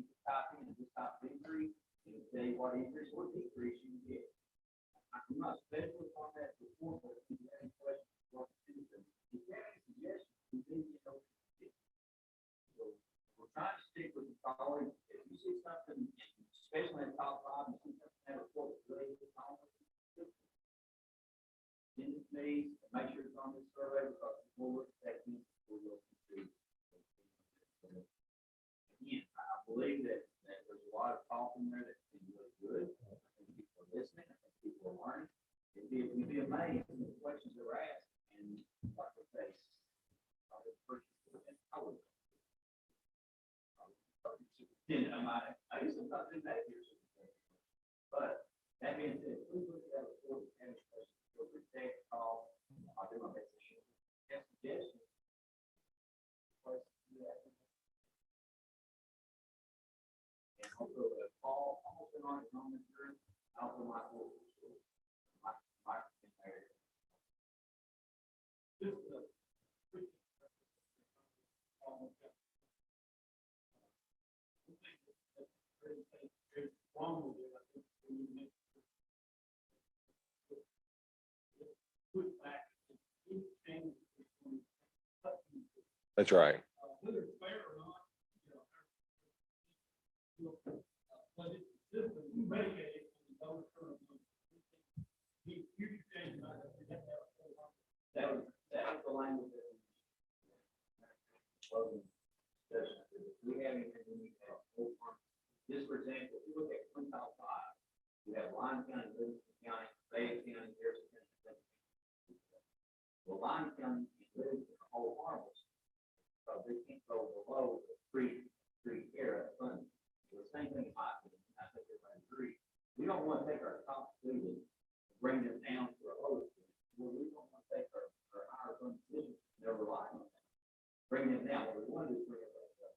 You can type in this type of increase, and it'll tell you what increase or decrease you get. I'm not specialist on that before, but if you have any questions, what to do, if you have any suggestions, we need to know. So we're trying to stick with the following. If you see something, especially in the top five, and see something that report really good, send it to me, and make sure it's on this survey, because we'll look at that, we'll look to. Again, I believe that there's a lot of talk in there that's been really good. I think people are listening, I think people are learning. You'd be amazed at the questions that were asked, and like I say, I used to not do that here. But that being said, please look at that report and call. I'll do my best to share. Have suggestions. And also Paul, also on his own insurance, also my board. My area. That's right. That was the language that we have in this, for example, if you look at quintile 5, you have Lyons County, Livingston County, Fayette County, Harrison County. Well, Lyons County is Livingston, the whole harvest, because they can't go below the free care funding. The same thing in my opinion, I think everybody agrees. We don't want to take our top students and bring them down to our lowest students. Well, we don't want to take our higher funded students and never rely on them. Bring them down. What we want to do is bring them back up.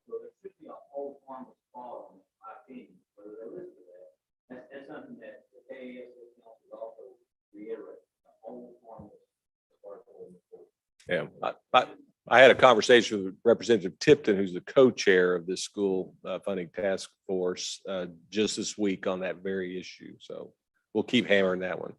So there should be a whole harvest clause, in my opinion, whether they're listed that. That's something that the KAS council is also reiterating, the whole harvest. Yeah. I had a conversation with Representative Tipton, who's the co-chair of this school funding task force just this week on that very issue. So we'll keep hammering that one.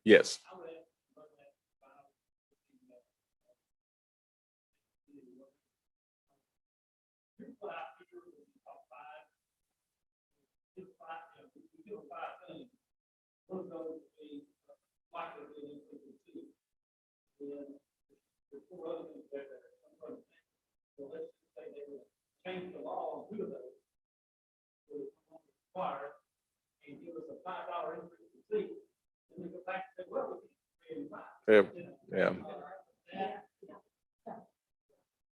Yes. Change the law and do those. Require and give us a $5 increase to see. And we go back and say, well, we can Yeah.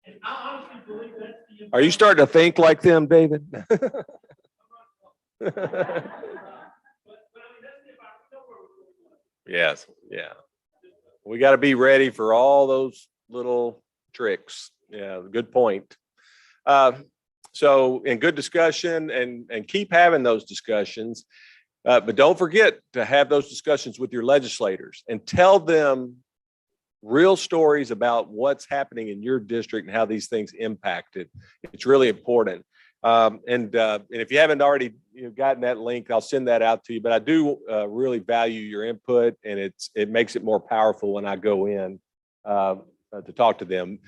And I honestly believe that's the. Are you starting to think like them, David? Yes. Yeah. We got to be ready for all those little tricks. Yeah. Good point. So in good discussion and keep having those discussions, but don't forget to have those discussions with your legislators and tell them real stories about what's happening in your district and how these things impact it. It's really important. And if you haven't already gotten that link, I'll send that out to you. But I do really value your input, and it makes it more powerful when I go in to talk to them.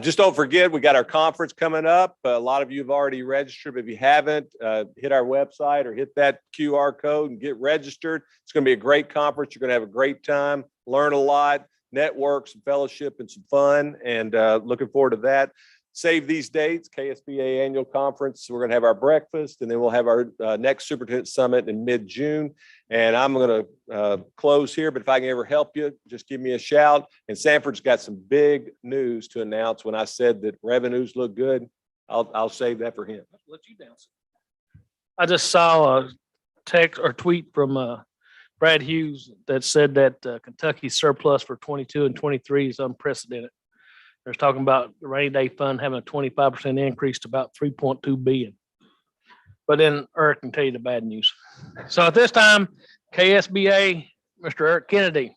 Just don't forget, we got our conference coming up. A lot of you have already registered, but if you haven't, hit our website or hit that QR code and get registered. It's going to be a great conference. You're going to have a great time, learn a lot, network, some fellowship, and some fun, and looking forward to that. Save these dates, KSBA Annual Conference. We're going to have our breakfast, and then we'll have our next Superintendent Summit in mid-June. And I'm going to close here, but if I can ever help you, just give me a shout. And Sanford's got some big news to announce. When I said that revenues look good, I'll save that for him. Let you down. I just saw a text or tweet from Brad Hughes that said that Kentucky's surplus for 22 and 23 is unprecedented. They're talking about the rainy day fund having a 25% increase to about 3.2 billion. But then Eric can tell you the bad news. So at this time, KSBA, Mr. Eric Kennedy.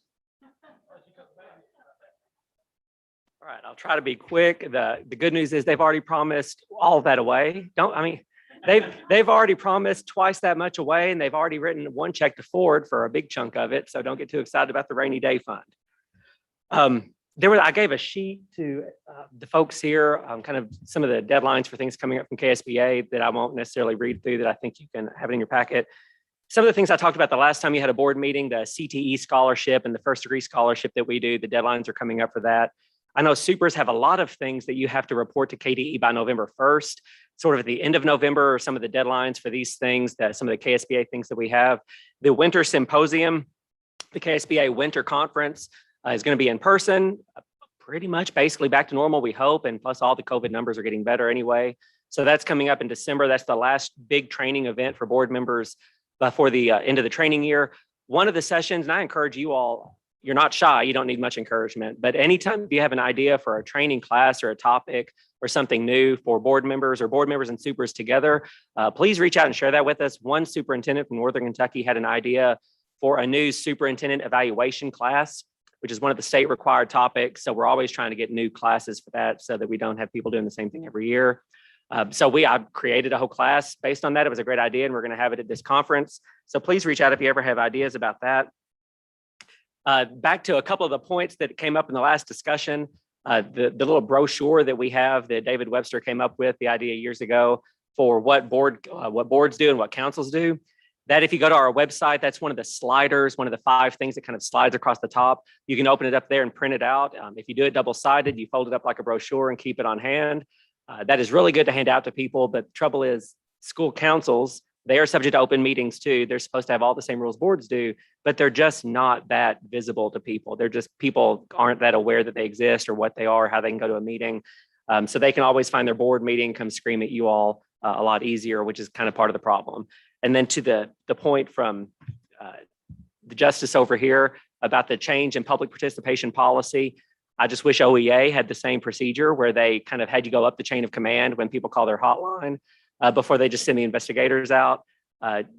All right, I'll try to be quick. The good news is they've already promised all of that away. They've already promised twice that much away, and they've already written one check to Ford for a big chunk of it. So don't get too excited about the rainy day fund. I gave a sheet to the folks here, kind of some of the deadlines for things coming up from KSBA that I won't necessarily read through, that I think you can have it in your packet. Some of the things I talked about the last time you had a board meeting, the CTE scholarship and the first degree scholarship that we do, the deadlines are coming up for that. I know supers have a lot of things that you have to report to KDE by November 1st, sort of at the end of November, or some of the deadlines for these things, that some of the KSBA things that we have. The winter symposium, the KSBA winter conference, is going to be in person, pretty much basically back to normal, we hope. And plus all the COVID numbers are getting better anyway. So that's coming up in December. That's the last big training event for board members before the end of the training year. One of the sessions, and I encourage you all, you're not shy, you don't need much encouragement, but anytime you have an idea for a training class or a topic or something new for board members or board members and supers together, please reach out and share that with us. One superintendent from Northern Kentucky had an idea for a new superintendent evaluation class, which is one of the state required topics. So we're always trying to get new classes for that so that we don't have people doing the same thing every year. I created a whole class based on that. It was a great idea, and we're going to have it at this conference. So please reach out if you ever have ideas about that. Back to a couple of the points that came up in the last discussion, the little brochure that we have that David Webster came up with, the idea years ago, for what boards do and what councils do. That if you go to our website, that's one of the sliders, one of the 5 things that kind of slides across the top. You can open it up there and print it out. If you do it double-sided, you fold it up like a brochure and keep it on hand. That is really good to hand out to people. But the trouble is, school councils, they are subject to open meetings too. They're supposed to have all the same rules boards do, but they're just not that visible to people. People aren't that aware that they exist or what they are, how they can go to a meeting. So they can always find their board meeting, come scream at you all a lot easier, which is kind of part of the problem. And then to the point from the justice over here about the change in public participation policy, I just wish OEA had the same procedure where they kind of had you go up the chain of command when people call their hotline before they just send the investigators out.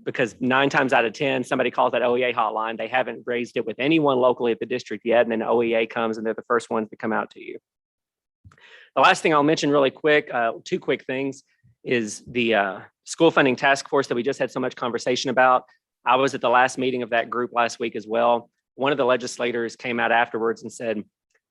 Because 9 times out of 10, somebody calls that OEA hotline. They haven't raised it with anyone locally at the district yet. And then OEA comes and they're the first ones to come out to you. The last thing I'll mention really quick, 2 quick things, is the school funding task force that we just had so much conversation about. I was at the last meeting of that group last week as well. One of the legislators came out afterwards and said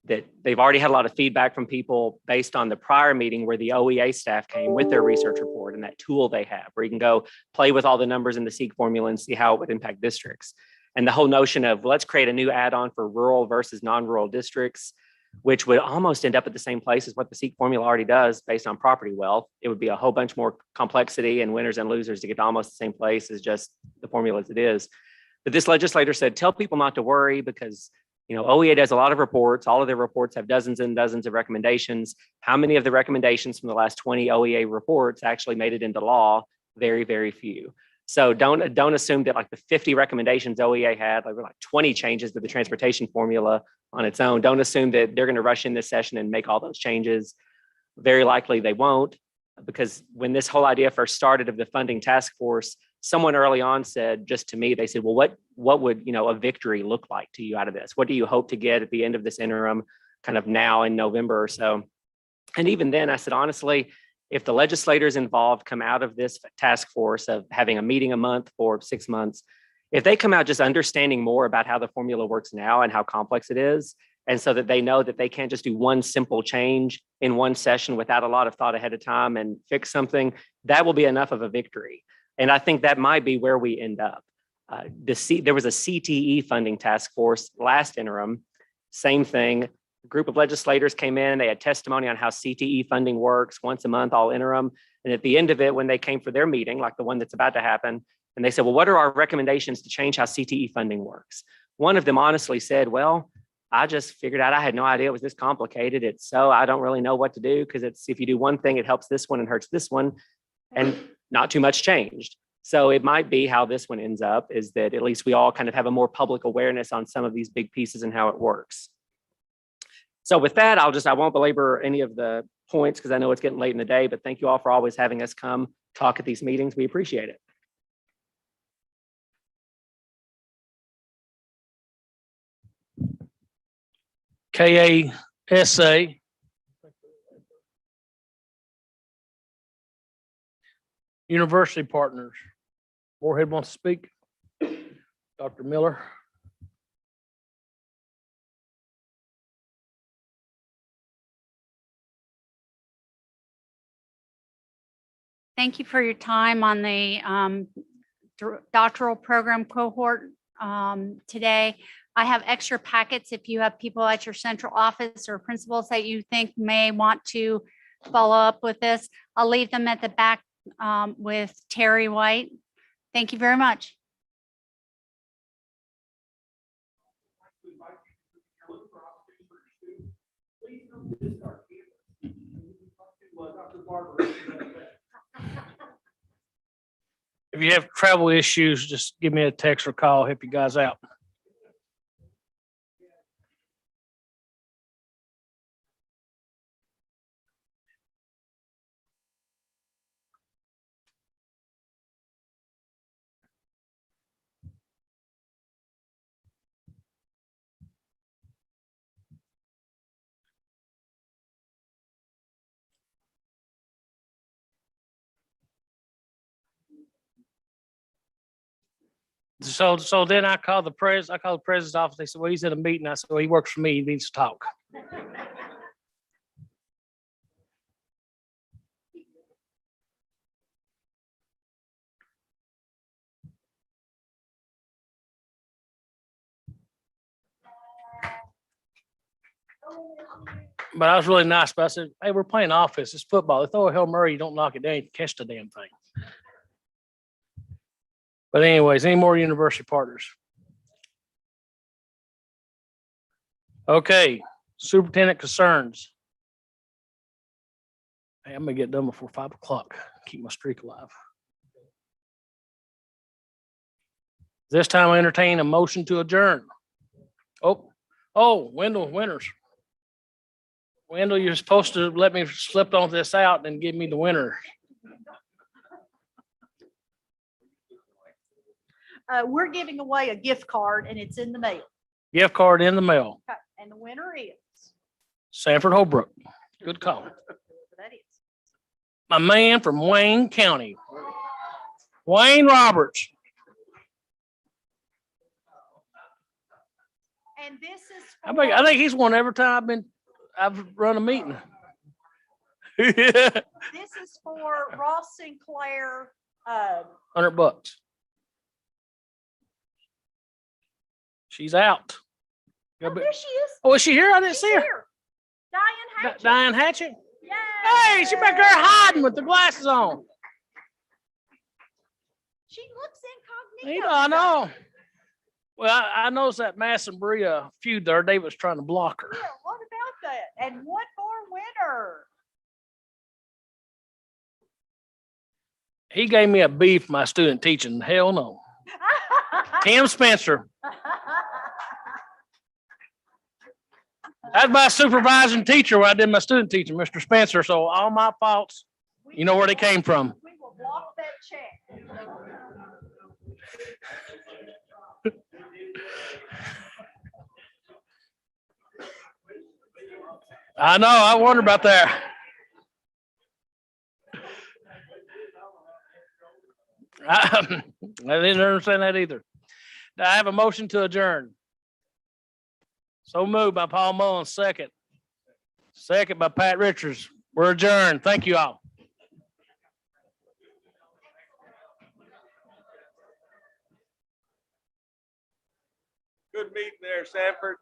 that they've already had a lot of feedback from people based on the prior meeting where the OEA staff came with their research report and that tool they have where you can go play with all the numbers in the SEEK formula and see how it would impact districts. And the whole notion of let's create a new add-on for rural versus non-rural districts, which would almost end up at the same place as what the SEEK formula already does based on property wealth. It would be a whole bunch more complexity and winners and losers to get to almost the same place as just the formula as it is. But this legislator said, tell people not to worry because OEA does a lot of reports. All of their reports have dozens and dozens of recommendations. How many of the recommendations from the last 20 OEA reports actually made it into law? Very, very few. So don't assume that like the 50 recommendations OEA had, like 20 changes to the transportation formula on its own. Don't assume that they're going to rush in this session and make all those changes. Very likely they won't, because when this whole idea first started of the funding task force, someone early on said, just to me, they said, well, what would a victory look like to you out of this? What do you hope to get at the end of this interim, kind of now in November or so? And even then I said, honestly, if the legislators involved come out of this task force of having a meeting a month for 6 months, if they come out just understanding more about how the formula works now and how complex it is, And so that they know that they can't just do one simple change in one session without a lot of thought ahead of time and fix something, that will be enough of a victory. And I think that might be where we end up. There was a CTE funding task force last interim, same thing. A group of legislators came in, they had testimony on how CTE funding works once a month, all interim. And at the end of it, when they came for their meeting, like the one that's about to happen, and they said, well, what are our recommendations to change how CTE funding works? One of them honestly said, well, I just figured out I had no idea it was this complicated. It's so I don't really know what to do because it's if you do one thing, it helps this one and hurts this one, and not too much changed. So it might be how this one ends up is that at least we all kind of have a more public awareness on some of these big pieces and how it works. So with that, I won't belabor any of the points because I know it's getting late in the day, but thank you all for always having us come talk at these meetings. We appreciate it. KASA. University partners. Moorhead wants to speak. Dr. Miller. Thank you for your time on the doctoral program cohort today. I have extra packets if you have people at your central office or principals that you think may want to follow up with this. I'll leave them at the back with Terry White. Thank you very much. If you have travel issues, just give me a text or call, help you guys out. So then I called the president's office. They said, well, he's at a meeting. I said, well, he works for me. He needs to talk. But I was really nice. But I said, hey, we're playing offense. It's football. They throw a Hail Mary, you don't knock it down, you catch the damn thing. But anyways, any more university partners? Okay, superintendent concerns. Hey, I'm gonna get done before 5 o'clock. Keep my streak alive. This time I entertain a motion to adjourn. Oh, Wendell Winters. Wendell, you're supposed to let me slip on this out and give me the winner. We're giving away a gift card and it's in the mail. Gift card in the mail. Okay, and the winner is. Sanford Holbrook. Good call. That is. My man from Wayne County. Wayne Roberts. And this is. I think he's won every time I've run a meeting. This is for Ross Sinclair. $100. She's out. Oh, there she is. Oh, is she here? I didn't She's see her. here. Diane Hatchett. Diane Hatchett? Yay. Hey, she back there hiding with the glasses on. She looks incognito. I know. Well, I noticed that Mass and Bria feud there. Dave was trying to block her. Yeah, what about that? And one more winner. He gave me a B for my student teaching. Hell no. Tim Spencer. That's my supervising teacher when I did my student teaching, Mr. Spencer. So all my faults, you know where they came from. We will block that check. I know. I wonder about that. I didn't understand that either. I have a motion to adjourn. So moved by Paul Mullins, second. Second by Pat Richards. We're adjourned. Thank you all. Good meeting there, Sanford.